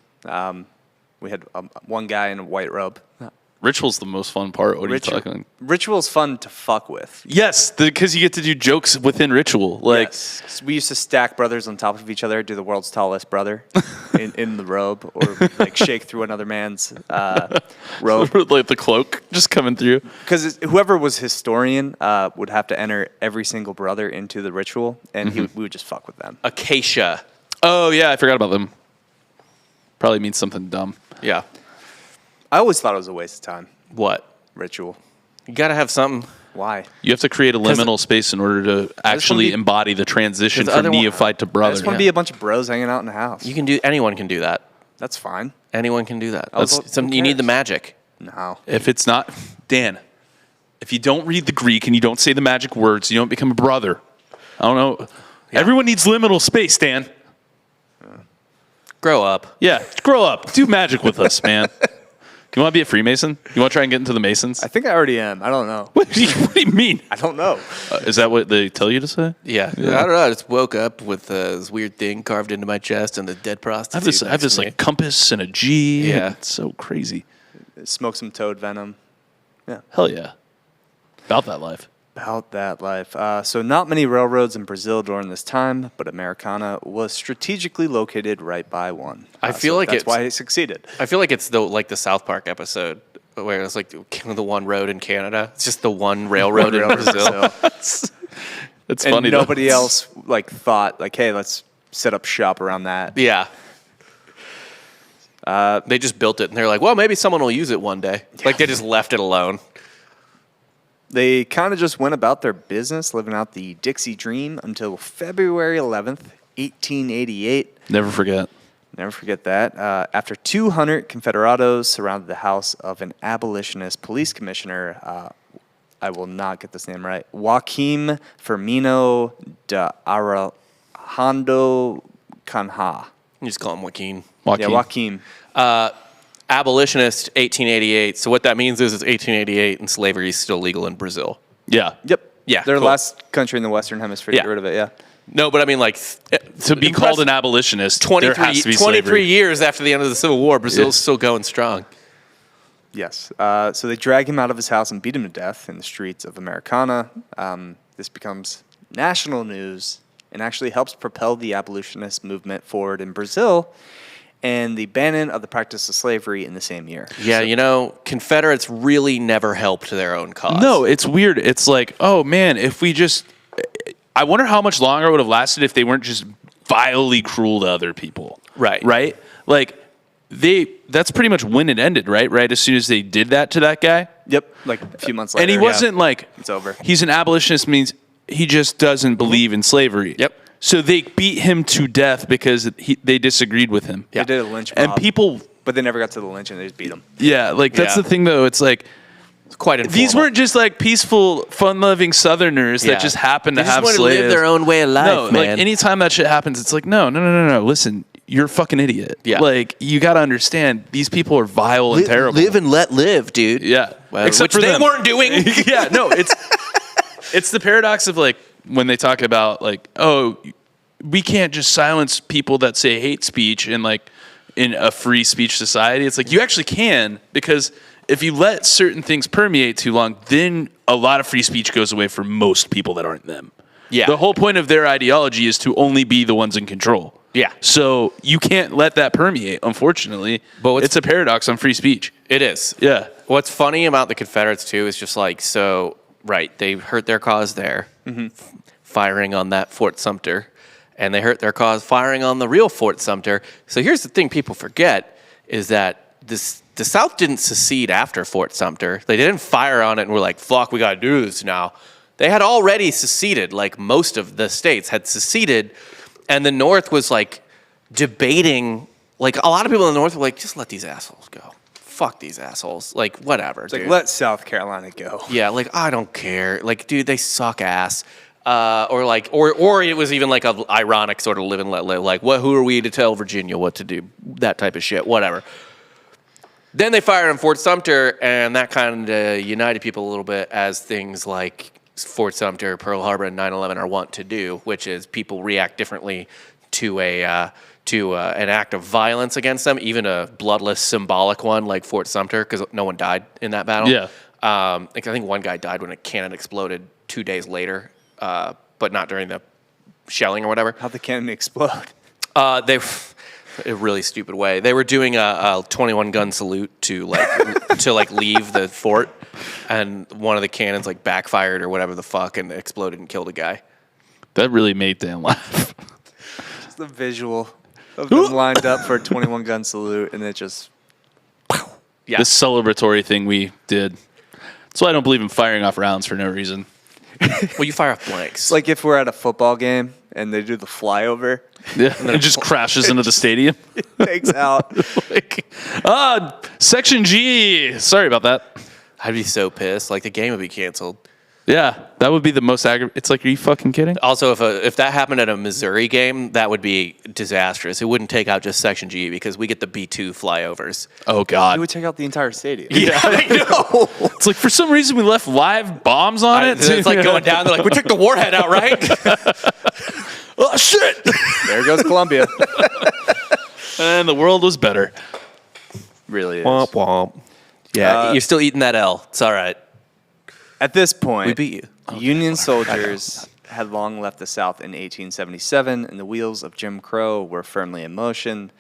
We had one guy in a white robe. Ritual's the most fun part. What are you talking? Ritual's fun to fuck with. Yes, because you get to do jokes within ritual. Like we used to stack brothers on top of each other, do the world's tallest brother in the robe, or like shake through another man's robe. Like the cloak just coming through. Because whoever was historian would have to enter every single brother into the ritual, and we would just fuck with them. Acacia. Oh yeah, I forgot about them. Probably means something dumb. Yeah. I always thought it was a waste of time. What? Ritual. You gotta have something. Why? You have to create a liminal space in order to actually embody the transition from neophyte to brother. I just want to be a bunch of bros hanging out in the house. Anyone can do that. That's fine. Anyone can do that. You need the magic. No. If it's not, Dan, if you don't read the Greek and you don't say the magic words, you don't become a brother. I don't know. Yeah. Everyone needs liminal space, Dan. Grow up. Yeah, grow up. Do magic with us, man. You want to be a Freemason? You want to try and get into the Masons? I think I already am. I don't know. What do you mean? I don't know. Is that what they tell you to say? Yeah. I don't know. I just woke up with this weird thing carved into my chest and the dead prostitute. I have this like compass and a G. Yeah. It's so crazy. Smoke some toad venom. Yeah. Hell yeah. About that life. About that life. So not many railroads in Brazil during this time, but Americana was strategically located right by one. I feel like that's why it succeeded. I feel like it's like the South Park episode where it's like the one road in Canada. It's just the one railroad in Brazil. It's funny. Nobody else like thought like, hey, let's set up shop around that. Yeah. They just built it and they're like, well, maybe someone will use it one day. Yeah. Like they just left it alone. They kind of just went about their business, living out the Dixie Dream until February 11th, 1888. Never forget. Never forget that. After 200 Confederados surrounded the house of an abolitionist police commissioner, I will not get this name right, Joaquim Firmino de Arredondo Canha. You just call him Joaquin. Yeah, Joaquim. Abolitionist, 1888. So what that means is it's 1888 and slavery is still legal in Brazil. Yeah. Yep. Yeah. They're the last country in the Western Hemisphere to get rid of it, yeah. No, but I mean, like... to be called an abolitionist, 23 years after the end of the Civil War, Brazil's still going strong. Yes. So they drag him out of his house and beat him to death in the streets of Americana. This becomes national news and actually helps propel the abolitionist movement forward in Brazil and the banning of the practice of slavery in the same year. Yeah, Confederates really never helped their own cause. No, it's weird. It's like, oh, man, if we just... I wonder how much longer it would have lasted if they weren't just vilely cruel to other people. Right. Right? Like, that's pretty much when it ended, right? Right as soon as they did that to that guy? Yep, like a few months later. And he wasn't like... It's over. He's an abolitionist means he just doesn't believe in slavery. Yep. So they beat him to death because they disagreed with him. Yeah. They did a lynch mob. And people... But they never got to the lynch and they just beat him. Yeah, like that's the thing though. It's like... It's quite informal. These weren't just like peaceful, fun-loving Southerners that just happened to have slaves. They just want to live their own way of life, no, man. Like anytime that shit happens, it's like, no. Listen, you're a fucking idiot. Yeah. Like, you got to understand, these people are vile and terrible. Live and let live, dude. Yeah. Well, Except which for they them. weren't doing. Yeah, no, it's the paradox of like, when they talk about like, oh, we can't just silence people that say hate speech in like, in a free speech society. It's like, you actually can, because if you let certain things permeate too long, then a lot of free speech goes away for most people that aren't them. Yeah. The whole point of their ideology is to only be the ones in control. Yeah. So you can't let that permeate, unfortunately. But it's a paradox on free speech. It is. Yeah. What's funny about the Confederates, too, is just like, so, right, they hurt their cause there, firing on that Fort Sumter, and they hurt their cause firing on the real Fort Sumter. So here's the thing people forget, is that the South didn't secede after Fort Sumter. They didn't fire on it and were like, fuck, we got to do this now. They had already seceded, like most of the states had seceded, and the North was like debating, like a lot of people in the North were like, just let these assholes go. Fuck these assholes. Like, whatever, It's dude. like, let South Carolina go. Yeah, like, I don't care. Like, dude, they suck ass. Or it was even like a ironic sort of live and let live. Like, who are we to tell Virginia what to do? That type of shit, whatever. Then they fired on Fort Sumter, and that kind of united people a little bit, as things like Fort Sumter, Pearl Harbor, and 9/11 are wont to do, which is people react differently to an act of violence against them, even a bloodless, symbolic one like Fort Sumter, because no one died in that battle. Yeah. I think one guy died when a cannon exploded 2 days later, but not during the shelling or whatever. How'd the cannon explode? They, a really stupid way. They were doing a 21 gun salute to leave the fort, and one of the cannons like backfired or whatever the fuck and exploded and killed a guy. That really made Dan laugh. Just the visual of them lined up for a 21 gun salute, and it just. Yeah. This celebratory thing we did. That's why I don't believe in firing off rounds for no reason. Well, you fire off blanks. It's like if we're at a football game and they do the flyover, Yeah, and it just crashes into the stadium. takes out. Section G. Sorry about that. I'd be so pissed. Like, the game would be canceled. Yeah, that would be the most aggravating. It's like, are you fucking kidding? Also, if that happened at a Missouri game, that would be disastrous. It wouldn't take out just Section G because we get the B2 flyovers. Oh, It God. would take out the entire stadium. Yeah, I know. It's like, for some reason, we left live bombs on it. It's like going down. They're like, we took the warhead out, right? Oh, shit. There goes Columbia. And the world was better. Really is. Womp womp. Yeah, you're still eating that L. It's all right. At this point, We beat you. Union soldiers had long left the South in 1877, and the wheels of Jim Crow were firmly in motion.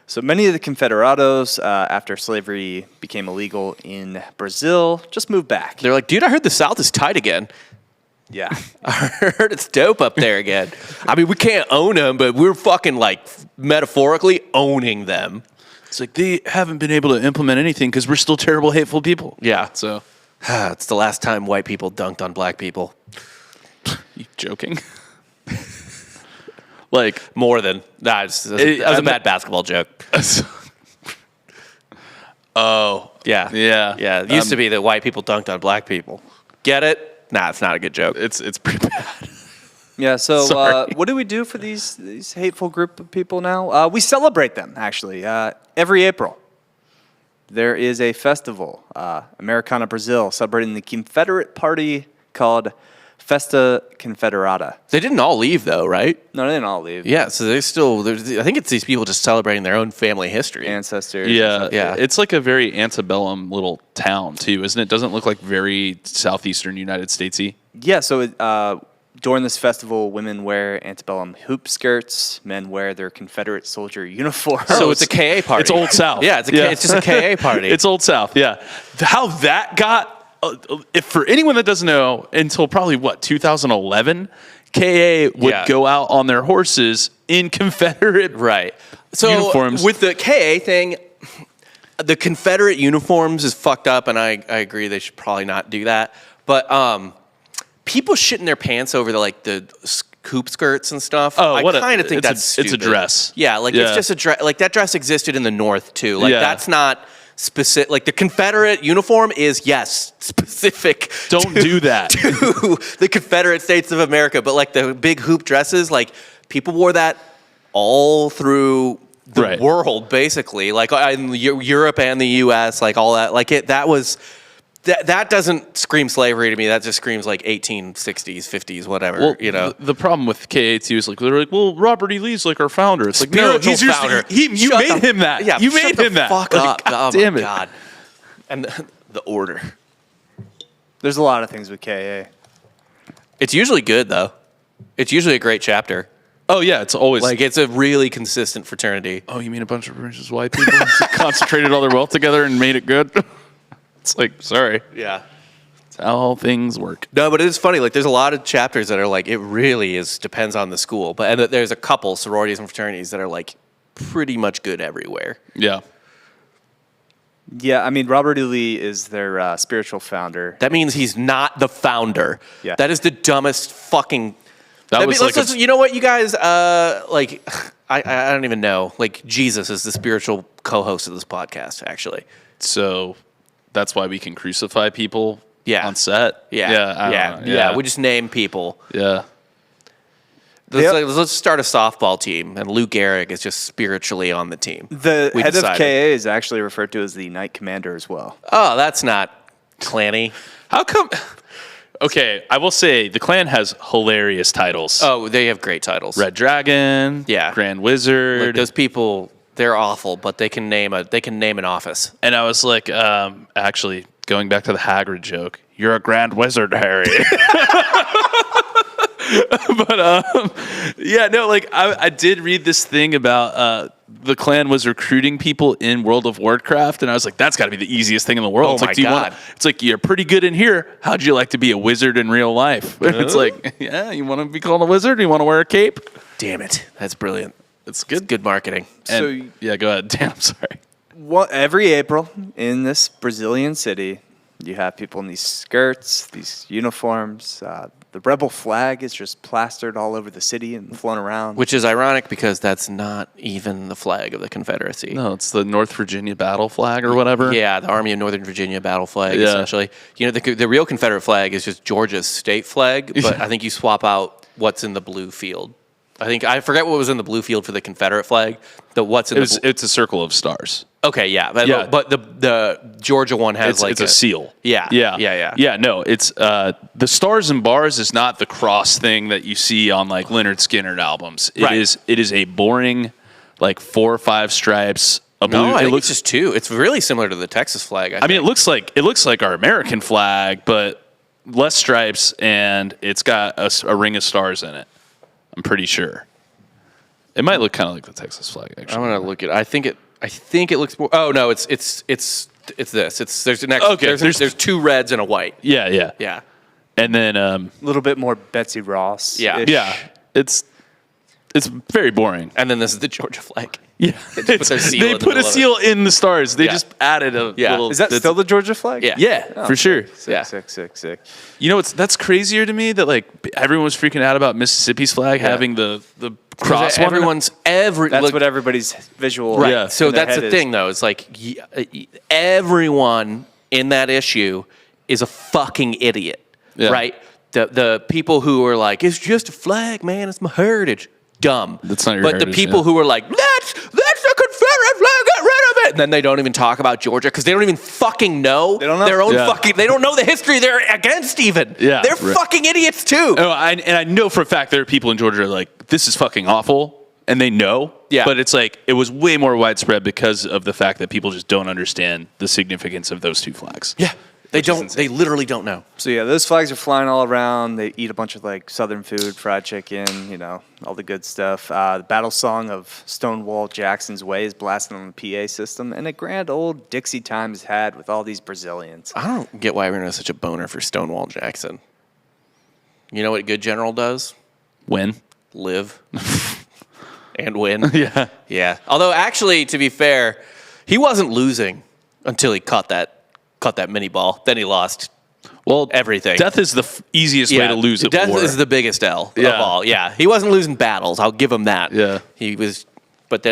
So many of the Confederados, after slavery became illegal in Brazil, just moved back. They're like, dude, I heard the South is tight again. Yeah. I heard it's dope up there again. I mean, we can't own them, but we're fucking, like, metaphorically owning them. It's like, they haven't been able to implement anything because we're still terrible, hateful people. Yeah. So, It's the last time white people dunked on black people. you joking? Like, More than. That was a bad basketball joke. oh. Yeah. Yeah. Yeah. It used to be that white people dunked on black people. Get it? Nah, it's not a good joke. It's pretty bad. Yeah, so Sorry. what do we do for these hateful group of people now? We celebrate them, actually, every April. There is a festival, Americana, Brazil, celebrating the Confederate Party called Festa Confederada. They didn't all leave, though, right? No, they didn't all leave. Yeah, so they still. I think it's these people just celebrating their own family history. Ancestors. Yeah. Yeah. It's like a very antebellum little town, too, isn't it? Doesn't look like very southeastern United States-y. Yeah, so during this festival, women wear antebellum hoop skirts, men wear their Confederate soldier uniforms. So it's a KA party. It's Old South. Yeah, it's just a KA party. It's Old South, yeah. How that got, if for anyone that doesn't know, until probably, 2011, KA would go out on their horses in Confederate right. So uniforms. With the KA thing, the Confederate uniforms is fucked up, and I agree they should probably not do that. But people shitting their pants over the hoop skirts and stuff. Oh, I kind of think it's that's stupid. It's a dress. Yeah, it's just a dress. Like, that dress existed in the North too. Like, that's not specific. Like, the Confederate uniform is, yes, specific. Don't do that. To the Confederate States of America. But like the big hoop dresses, like, people wore that all through the world, basically. Like, in Europe and the U.S., like all that. Like, that was. That doesn't scream slavery to me. That just screams like 1860s, 50s, whatever. Well, you know. the problem with KA too is like they're like, well, Robert E. Lee's like our founder. It's like, no, he's your founder. You made him that. Yeah, you shut made the him that. Fuck Like, up! God Oh damn my it. God. And the order. There's a lot of things with KA. It's usually good though. It's usually a great chapter. Oh yeah, it's always Like it's a really consistent fraternity. oh, you mean a bunch of rich white people concentrated all their wealth together and made it good? It's like, sorry, Yeah. that's how all things work. No, but it is funny. Like, there's a lot of chapters that are like, it really is depends on the school. But and there's a couple sororities and fraternities that are like pretty much good everywhere. Yeah. Yeah, I mean, Robert E. Lee is their spiritual founder. That means he's not the founder. Yeah. That is the dumbest fucking. That was like you know what, you guys? Like, I don't even know. Like, Jesus is the spiritual co-host of this podcast. Actually. so that's why we can crucify people Yeah. on set. Yeah. I don't know. Yeah. We just name people. Yeah. Let's start a softball team, and Lou Gehrig is just spiritually on the team. The We head decided. of KA is actually referred to as the Knight Commander as well. Oh, that's not clanny. How come? Okay, I will say the Klan has hilarious titles. Oh, they have great titles. Red Dragon, Yeah. Grand Wizard. Like, those people, they're awful, but they can name an office. And I was like, actually, going back to the Hagrid joke, you're a Grand Wizard, Harry. But yeah, no, like I did read this thing about the Klan was recruiting people in World of Warcraft, and I was like, that's got to be the easiest thing in the world. Oh It's like, my do you God. It's like, you're pretty good in here. How'd you like to be a wizard in real life? And it's like, yeah, you want to be called a wizard? You want to wear a cape? Damn it. That's brilliant. It's good. Good marketing. And, yeah, go ahead. Damn, I'm sorry. Every April in this Brazilian city, you have people in these skirts, these uniforms. The rebel flag is just plastered all over the city and flown around. Which is ironic because that's not even the flag of the Confederacy. No, it's the North Virginia battle flag or whatever. Yeah, the Army of Northern Virginia battle flag, Yeah. essentially. You know, the real Confederate flag is just Georgia's state flag, but I think you swap out what's in the blue field. I forget what was in the blue field for the Confederate flag. It's a circle of stars. Okay, yeah, Yeah. but the Georgia one has It's a seal. Yeah. Yeah, no, it's the stars and bars is not the cross thing that you see on like Leonard Skinner albums. It Right. is a boring like 4 or 5 stripes. A blue. No, I it think looks it's just 2. It's really similar to the Texas flag. I mean, it looks like our American flag, but less stripes, and it's got a ring of stars in it. I'm pretty sure. It might look kind of like the Texas flag, actually. I'm gonna look at. I think it looks more. Oh no, it's this. There's an extra. Okay, There's 2 reds and a white. Yeah. Yeah. And then a little bit more Betsy Ross. Yeah. yeah, it's very boring. And then this is the Georgia flag. Yeah, put their seal they in the put a middle of it. seal in the stars. They Yeah. just added a Yeah. little. Is that still the Georgia flag? Yeah. Yeah, for sure. Yeah. Sick. You know, that's crazier to me that like everyone was freaking out about Mississippi's flag having the cross one. That's what everybody's visual. Right. Yeah. So in their that's the head thing, though. It's like everyone in that issue is a fucking idiot, Yeah. right? The people who are like, it's just a flag, man. It's my heritage. Dumb. That's not your But heritage, the people yeah. who are like, that's the Confederate flag. Get rid of it. And then they don't even talk about Georgia because they don't even fucking know, They don't know. their own Yeah. fucking. They don't know the history they're against. Even. Yeah, They're right. fucking idiots too. Oh, and I know for a fact there are people in Georgia who are like, this is fucking awful, and they know. Yeah. But it's like it was way more widespread because of the fact that people just don't understand the significance of those 2 flags. Yeah. They don't. They literally don't know. So yeah, those flags are flying all around. They eat a bunch of like Southern food, fried chicken, all the good stuff. The battle song of Stonewall Jackson's Way is blasting on the PA system, and a grand old Dixie time is had with all these Brazilians. I don't get why everyone has such a boner for Stonewall Jackson. You know what a good general does? When? Live and win. Yeah. Yeah. Although, actually, to be fair, he wasn't losing until he caught that mini ball. Then he lost. Well, Everything. Death is the easiest way to lose at Death war. is the biggest L of Yeah. all. Yeah. He wasn't losing battles. I'll give him that. Yeah. He was, but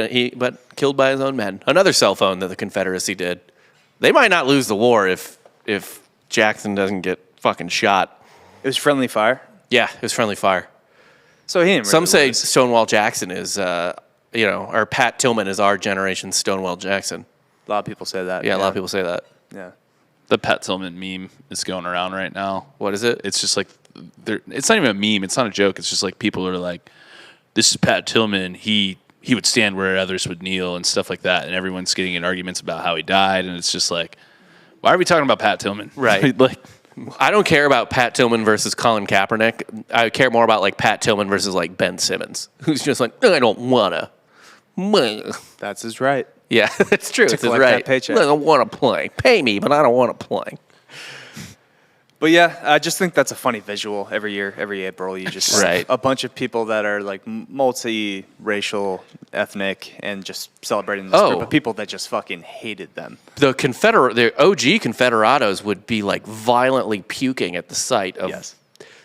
killed by his own men. Another cell phone that the Confederacy did. They might not lose the war if Jackson doesn't get fucking shot. It was friendly fire. Yeah, it was friendly fire. So he didn't Some really say lose. Stonewall Jackson is, or Pat Tillman is our generation's Stonewall Jackson. A lot of people say that. Yeah, a lot of people say that. Yeah. The Pat Tillman meme is going around right now. What is it? It's just like, it's not even a meme. It's not a joke. It's just like people are like, this is Pat Tillman. He would stand where others would kneel and stuff like that. And everyone's getting in arguments about how he died. And it's just like, why are we talking about Pat Tillman? Right. Like, I don't care about Pat Tillman versus Colin Kaepernick. I care more about like Pat Tillman versus like Ben Simmons, who's just like, I don't wanna. That's his right. Yeah, that's true. It's collect right. that paycheck. I don't want to play. Pay me, but I don't want to play. But yeah, I just think that's a funny visual every year, every April. You just Right. a bunch of people that are like multi-racial, ethnic, and just celebrating this group of people that just fucking hated them. The OG Confederados would be like violently puking at the sight of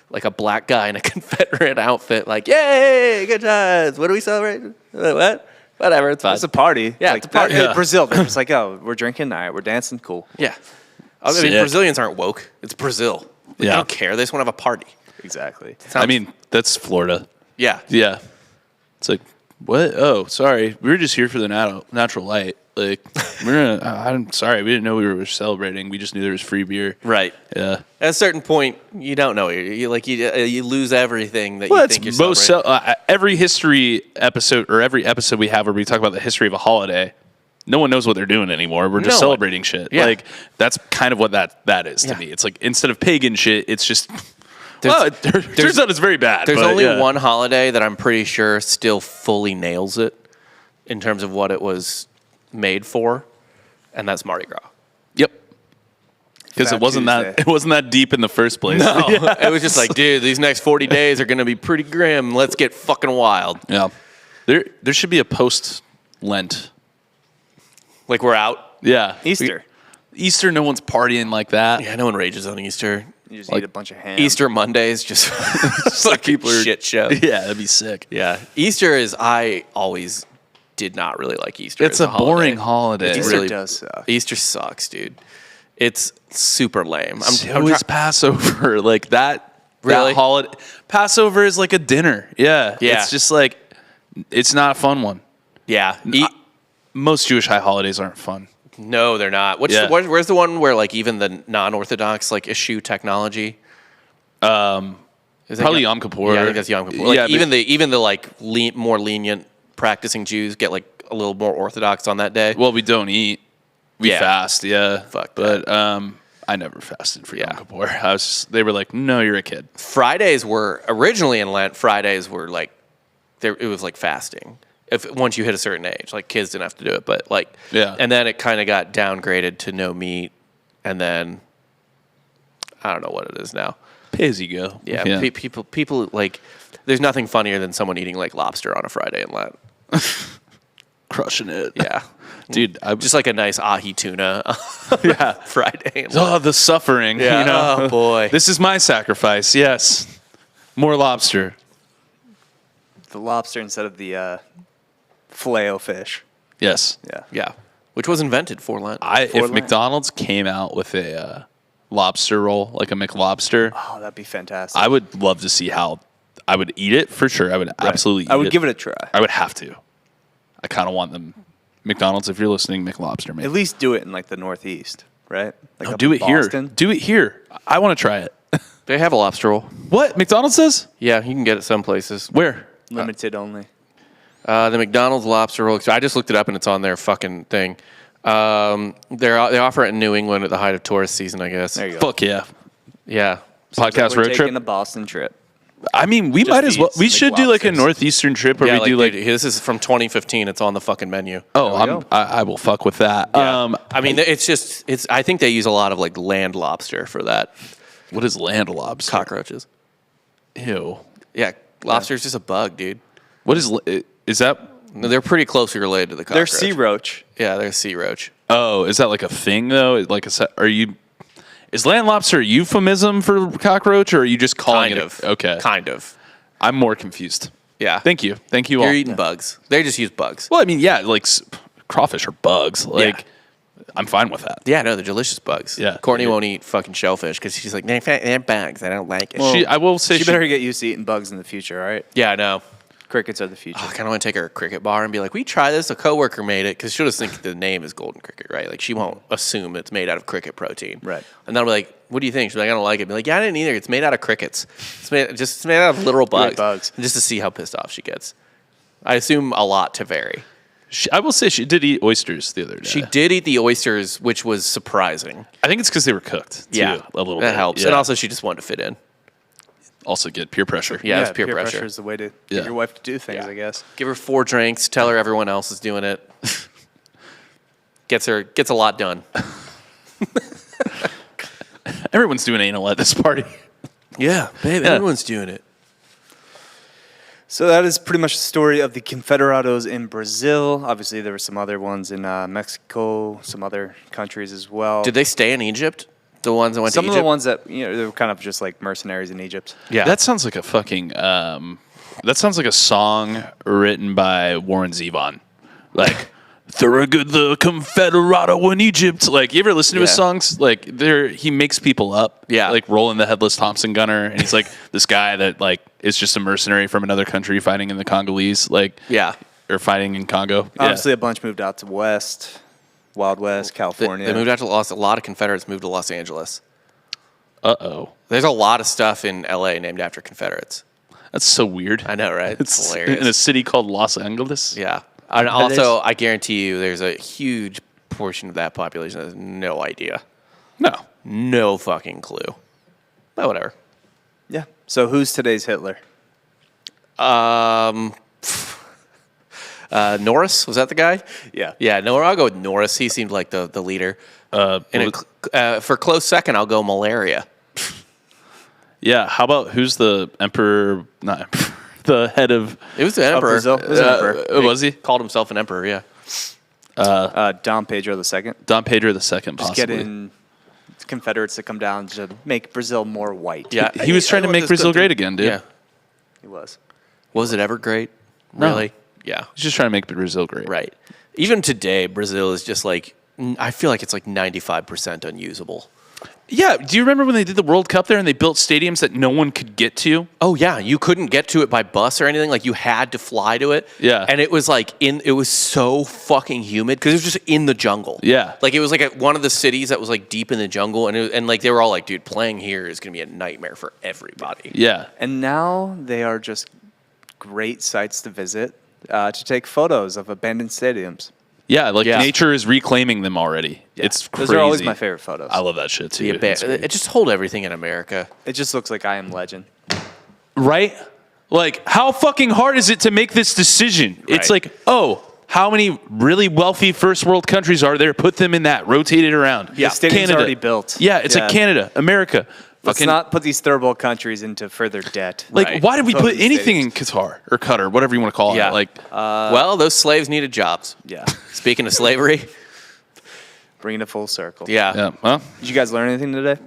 like a black guy in a Confederate outfit. Like, yay, good times. What are we celebrating? What? Whatever, it's fine. It's a party. Yeah, like, it's a party. In Brazil, they're just like, oh, we're drinking, all right, we're dancing, cool. Yeah. I mean, Brazilians aren't woke. It's Brazil. They don't care. They just want to have a party. Exactly. I mean, that's Florida. Yeah. Yeah. It's like, what? Oh, sorry. We were just here for the natural light. Like, I'm sorry. We didn't know we were celebrating. We just knew there was free beer. Right. Yeah. At a certain point, you don't know. You lose everything that you think you're celebrating. Every history episode or every episode we have where we talk about the history of a holiday, no one knows what they're doing anymore. We're just celebrating shit. Yeah. Like, that's kind of what that is to me. It's like, instead of pagan shit, it's just, turns out it's very bad. There's only one holiday that I'm pretty sure still fully nails it in terms of what it was made for, and that's Mardi Gras. Yep. Because it wasn't that deep in the first place. No, it was just like, dude, these next 40 days are going to be pretty grim. Let's get fucking wild. Yeah. There should be a post-Lent. Like we're out. Yeah. Easter, no one's partying like that. Yeah, no one rages on Easter. you just eat a bunch of ham. Easter Mondays just Like people are shit show. Yeah, that'd be sick. Yeah, Easter is. I always did not really like Easter. It's a boring holiday. Easter really does suck. Easter sucks, dude. It's super lame. So is Passover like that? Really? That holiday. Passover is like a dinner. Yeah. Yeah. It's just like, it's not a fun one. Yeah. Most Jewish high holidays aren't fun. No, they're not. Where's the one where like even the non-Orthodox like eschew technology? Probably Yom Kippur. Yeah, I think that's Yom Kippur. Like, Yeah, even the like more lenient practicing Jews get like a little more Orthodox on that day. Well, we don't eat. We fast, yeah. Fuck but I never fasted for Yom Kippur. They were like, no, you're a kid. Fridays were originally in Lent. Fridays were like, it was like fasting. Once you hit a certain age, like kids didn't have to do it, but like, and then it kind of got downgraded to no meat, and then I don't know what it is now. Pay as you go. Yeah. People like, there's nothing funnier than someone eating like lobster on a Friday in Lent. Crushing it. Yeah. Dude, Just like a nice ahi tuna Friday. Oh, the suffering. Yeah. You know? Oh, boy. This is my sacrifice. Yes. More lobster. The lobster instead of the filet-o-fish. Yes. Yeah. Which was invented for Lent. If McDonald's came out with a lobster roll, like a McLobster, Oh, that'd be fantastic. I would love to see how I would eat it for sure. I would absolutely eat it. I would give it a try. I would have to. I kind of want them. McDonald's, if you're listening, McLobster, man. At least do it in like the Northeast, right? Like No, up do in it here. Boston. Do it here. I want to try it. They have a lobster roll. What? McDonald's says? Yeah, you can get it some places. Where? Limited only. The McDonald's lobster roll. I just looked it up and it's on their fucking thing. They offer it in New England at the height of tourist season, I guess. There you go. Fuck yeah. Yeah. Podcast We're road taking trip. a Boston trip. I mean, we might as well. these We should do like a McLobsters. northeastern trip where we do like. dude, this is from 2015. It's on the fucking menu. Oh, I will fuck with that. Yeah. I mean, it's. I think they use a lot of like land lobster for that. What is land lobster? Cockroaches. Ew. Yeah, lobster's just a bug, dude. What is that? No, they're pretty closely related to the They're cockroach. sea roach. Yeah, they're sea roach. Oh, is that like a thing though? Like is land lobster a euphemism for cockroach, or are you just calling Kind it? of. Okay. Kind of. I'm more confused. Yeah. Thank you all. You're eating bugs. They just use bugs. Well, I mean, yeah, like crawfish are bugs. Like, I'm fine with that. Yeah, no, they're delicious bugs. Yeah. Courtney won't eat fucking shellfish because she's like, they're bugs. I don't like it. I will say She better get used to eating bugs in the future, all right? Yeah, I know. Crickets are the future. I kind of want to take her to a cricket bar and be like, we try this. A coworker made it because she'll just think the name is golden cricket, right? Like she won't assume it's made out of cricket protein. Right. And then I'll be like, what do you think? She's like, I don't like it. Be like, yeah, I didn't either. It's made out of crickets. It's made out of literal bugs. bugs. Just to see how pissed off she gets. I assume a lot to vary. I will say she did eat oysters the other day. She did eat the oysters, which was surprising. I think it's because they were cooked. Too, Yeah, a little that bit. helps. Yeah. And also, she just wanted to fit in. Also get peer pressure. Yeah, it's peer pressure. pressure is the way to Yeah. get your wife to do things, Yeah. I guess. Give her 4 drinks. Tell her everyone else is doing it. Gets a lot done. Everyone's doing anal at this party. Yeah, babe. Yeah. Everyone's doing it. So that is pretty much the story of the Confederados in Brazil. Obviously, there were some other ones in Mexico, some other countries as well. Did they stay in Egypt? The ones that went Some to of Egypt? the ones that, they were kind of just like mercenaries in Egypt. Yeah. That sounds like a fucking. That sounds like a song written by Warren Zevon. Like, Thurgood the Confederado in Egypt. Like, you ever listen to his Yeah. songs? Like, he makes people up. Yeah. Like, rolling the headless Thompson gunner. And he's like this guy that, like, is just a mercenary from another country fighting in the Congolese. Like, Yeah. or fighting in Congo. Obviously, a bunch moved out to Wild West, California. They moved out to a lot of Confederates moved to Los Angeles. Uh-oh. There's a lot of stuff in LA named after Confederates. That's so weird. I know, right? It's It's hilarious. in a city called Los Angeles. Yeah. And also, I guarantee you there's a huge portion of that population that has no idea. No. No fucking clue. But whatever. Yeah. So who's today's Hitler? Norris, was that the guy? Yeah. Yeah, no, I'll go with Norris. He seemed like the leader. And for close second, I'll go malaria. Yeah. How about who's the emperor? Not emperor. The head of. It was the emperor. Brazil. It was an emperor. Was he? Called himself an emperor, yeah. Dom Pedro II. Don Pedro II, possibly. Just getting Confederates to come down to make Brazil more white. Yeah. He was trying to make Brazil great again, dude. Yeah. He was. Was it ever great? No. Really? Yeah. He's just trying to make Brazil great. Right. Even today, Brazil is just like, I feel like it's like 95% unusable. Yeah. Do you remember when they did the World Cup there and they built stadiums that no one could get to? Oh yeah, you couldn't get to it by bus or anything. Like you had to fly to it. Yeah. and it was like it was so fucking humid because it was just in the jungle. Yeah. like it was like one of the cities that was like deep in the jungle, and like they were all like, dude, playing here is gonna be a nightmare for everybody. Yeah. And now they are just great sites to visit to take photos of abandoned stadiums. Yeah. Like Yeah. nature is reclaiming them already. It's crazy. Those are always my favorite photos. I love that shit too. It just hold everything in America. It just looks like I Am Legend. Right? Like, how fucking hard is it to make this decision? It's Right. like, oh, how many really wealthy first world countries are there? Put them in that. Rotate it around. Yeah. The stadium's already built. Yeah, it's like Yeah. Canada, America. Let's Fucking, not put these third world countries into further debt. like, Right. why did we put Voting anything stadiums. in Qatar or Qatar, whatever you want to call Yeah. it? Like, Well, those slaves needed jobs. Yeah. Speaking of slavery, Bringing it full circle. yeah. yeah, well, Did you guys learn anything today?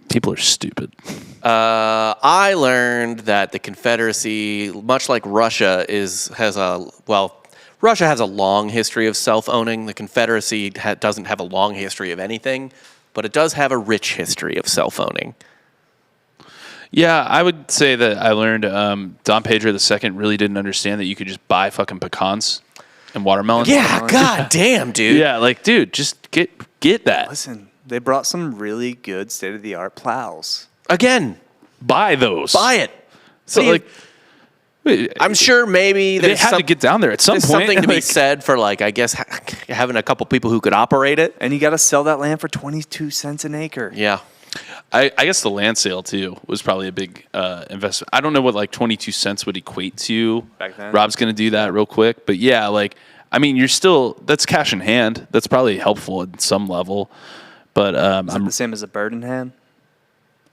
people are stupid. I learned that the Confederacy, much like Russia, Russia has a long history of self-owning. The Confederacy doesn't have a long history of anything, but it does have a rich history of self-owning. Yeah, I would say that I learned Don Pedro II really didn't understand that you could just buy fucking pecans and watermelons. Yeah, god damn, dude. Yeah, like, dude, just get that. Listen, they brought some really good state-of-the-art plows. Again, Buy those. buy it. So, See, like, wait, I'm sure maybe they there's had to get down there at some there's point. something to be Like, said for, like, I guess, having a couple people who could operate it. And you got to sell that land for 22 cents an acre. Yeah. I guess the land sale too was probably a big investment. I don't know what like 22 cents would equate to. Back then? Rob's going to do that real quick, but yeah, like I mean, that's cash in hand. That's probably helpful at some level. But Is it the same as a bird in hand?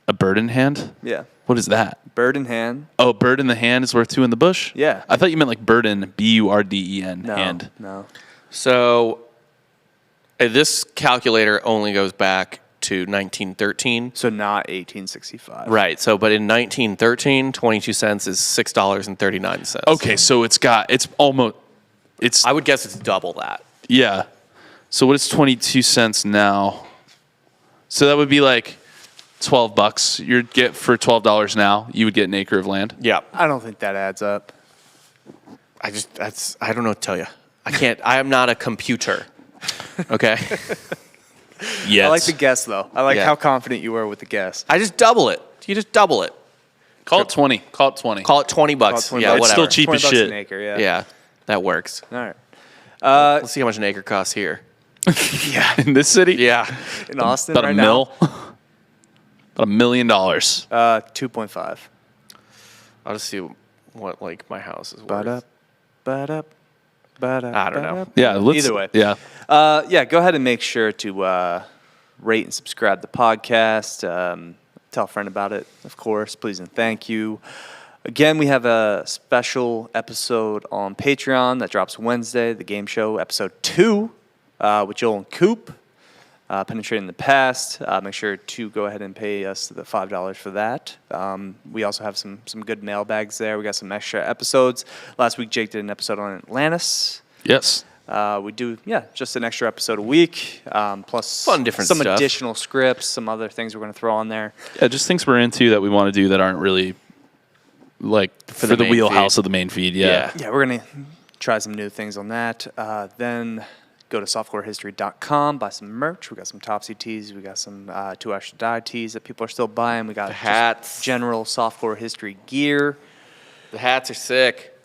a bird in hand. Yeah. What is that? Bird in hand. Oh, bird in the hand is worth two in the bush. Yeah. I thought you meant like burden, BURDEN, No. hand. No. So this calculator only goes back to 1913. So not 1865. Right. So, but in 1913, 22 cents is $6.39. Okay, so it's almost I would guess it's double that. yeah. So what is 22 cents now? So that would be like $12. You'd get for $12 now. You would get an acre of land. Yeah. I don't think that adds up. I don't know what to tell you. I am not a computer. Okay. Yes. I like the guess, though. I like Yeah. how confident you were with the guess. I just double it. You just double it. Call it 20. Call it 20. Call it $20. About 20 Yeah, bucks. It's still whatever. cheap as 20 bucks shit. an acre, yeah. Yeah. That works. All right. Let's see how much an acre costs here. Yeah, in this city, Yeah. In Austin about right a now, mil, about $1 million. 2.5. I'll just see what like my house is worth. Ba-da, ba-da, ba-da, I don't know. ba-da. Yeah, let's, Either way. Yeah, Yeah, go ahead and make sure to rate and subscribe to the podcast. Tell a friend about it, of course. Please and thank you. Again, we have a special episode on Patreon that drops Wednesday, the game show, episode 2, with Joel and Coop, Penetrating the Past. Make sure to go ahead and pay us the $5 for that. We also have some good mailbags there. We got some extra episodes. Last week, Jake did an episode on Atlantis. yes. We do, just an extra episode a week, plus Fun, different some stuff. additional scripts, some other things we're going to throw on there. Yeah, just things we're into that we want to do that aren't really like for the the main wheelhouse feed. of the main feed. Yeah. Yeah, we're going to try some new things on that. Then go to softcorehistory.com, buy some merch. We got some Topsy tees. We got some 2 Extra Die tees that people are still buying. We got just hats. general softcore history gear. The hats are sick.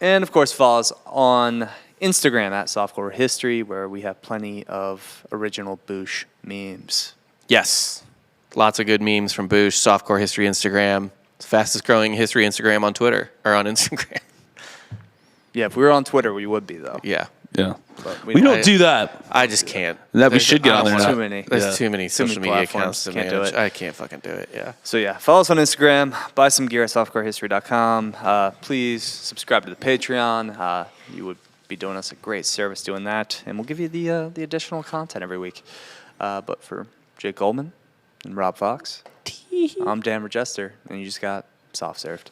And, of course, follow us on Instagram at Softcore History, where we have plenty of original Boosh memes. Yes. Lots of good memes from Boosh, Softcore History Instagram. It's the fastest growing history Instagram on Twitter, or on Instagram. Yeah, if we were on Twitter, we would be, though. Yeah. Yeah. But We don't do that. I just can't. That we should get on there There's now. too many. There's Yeah. too many Too many social media platforms. accounts to Can't do manage. it. I can't fucking do it, yeah. So, follow us on Instagram. Buy some gear at softcorehistory.com. Please subscribe to the Patreon. You would be doing us a great service doing that. And we'll give you the additional content every week. But for Jake Goldman and Rob Fox, I'm Dan Regester, and you just got soft served.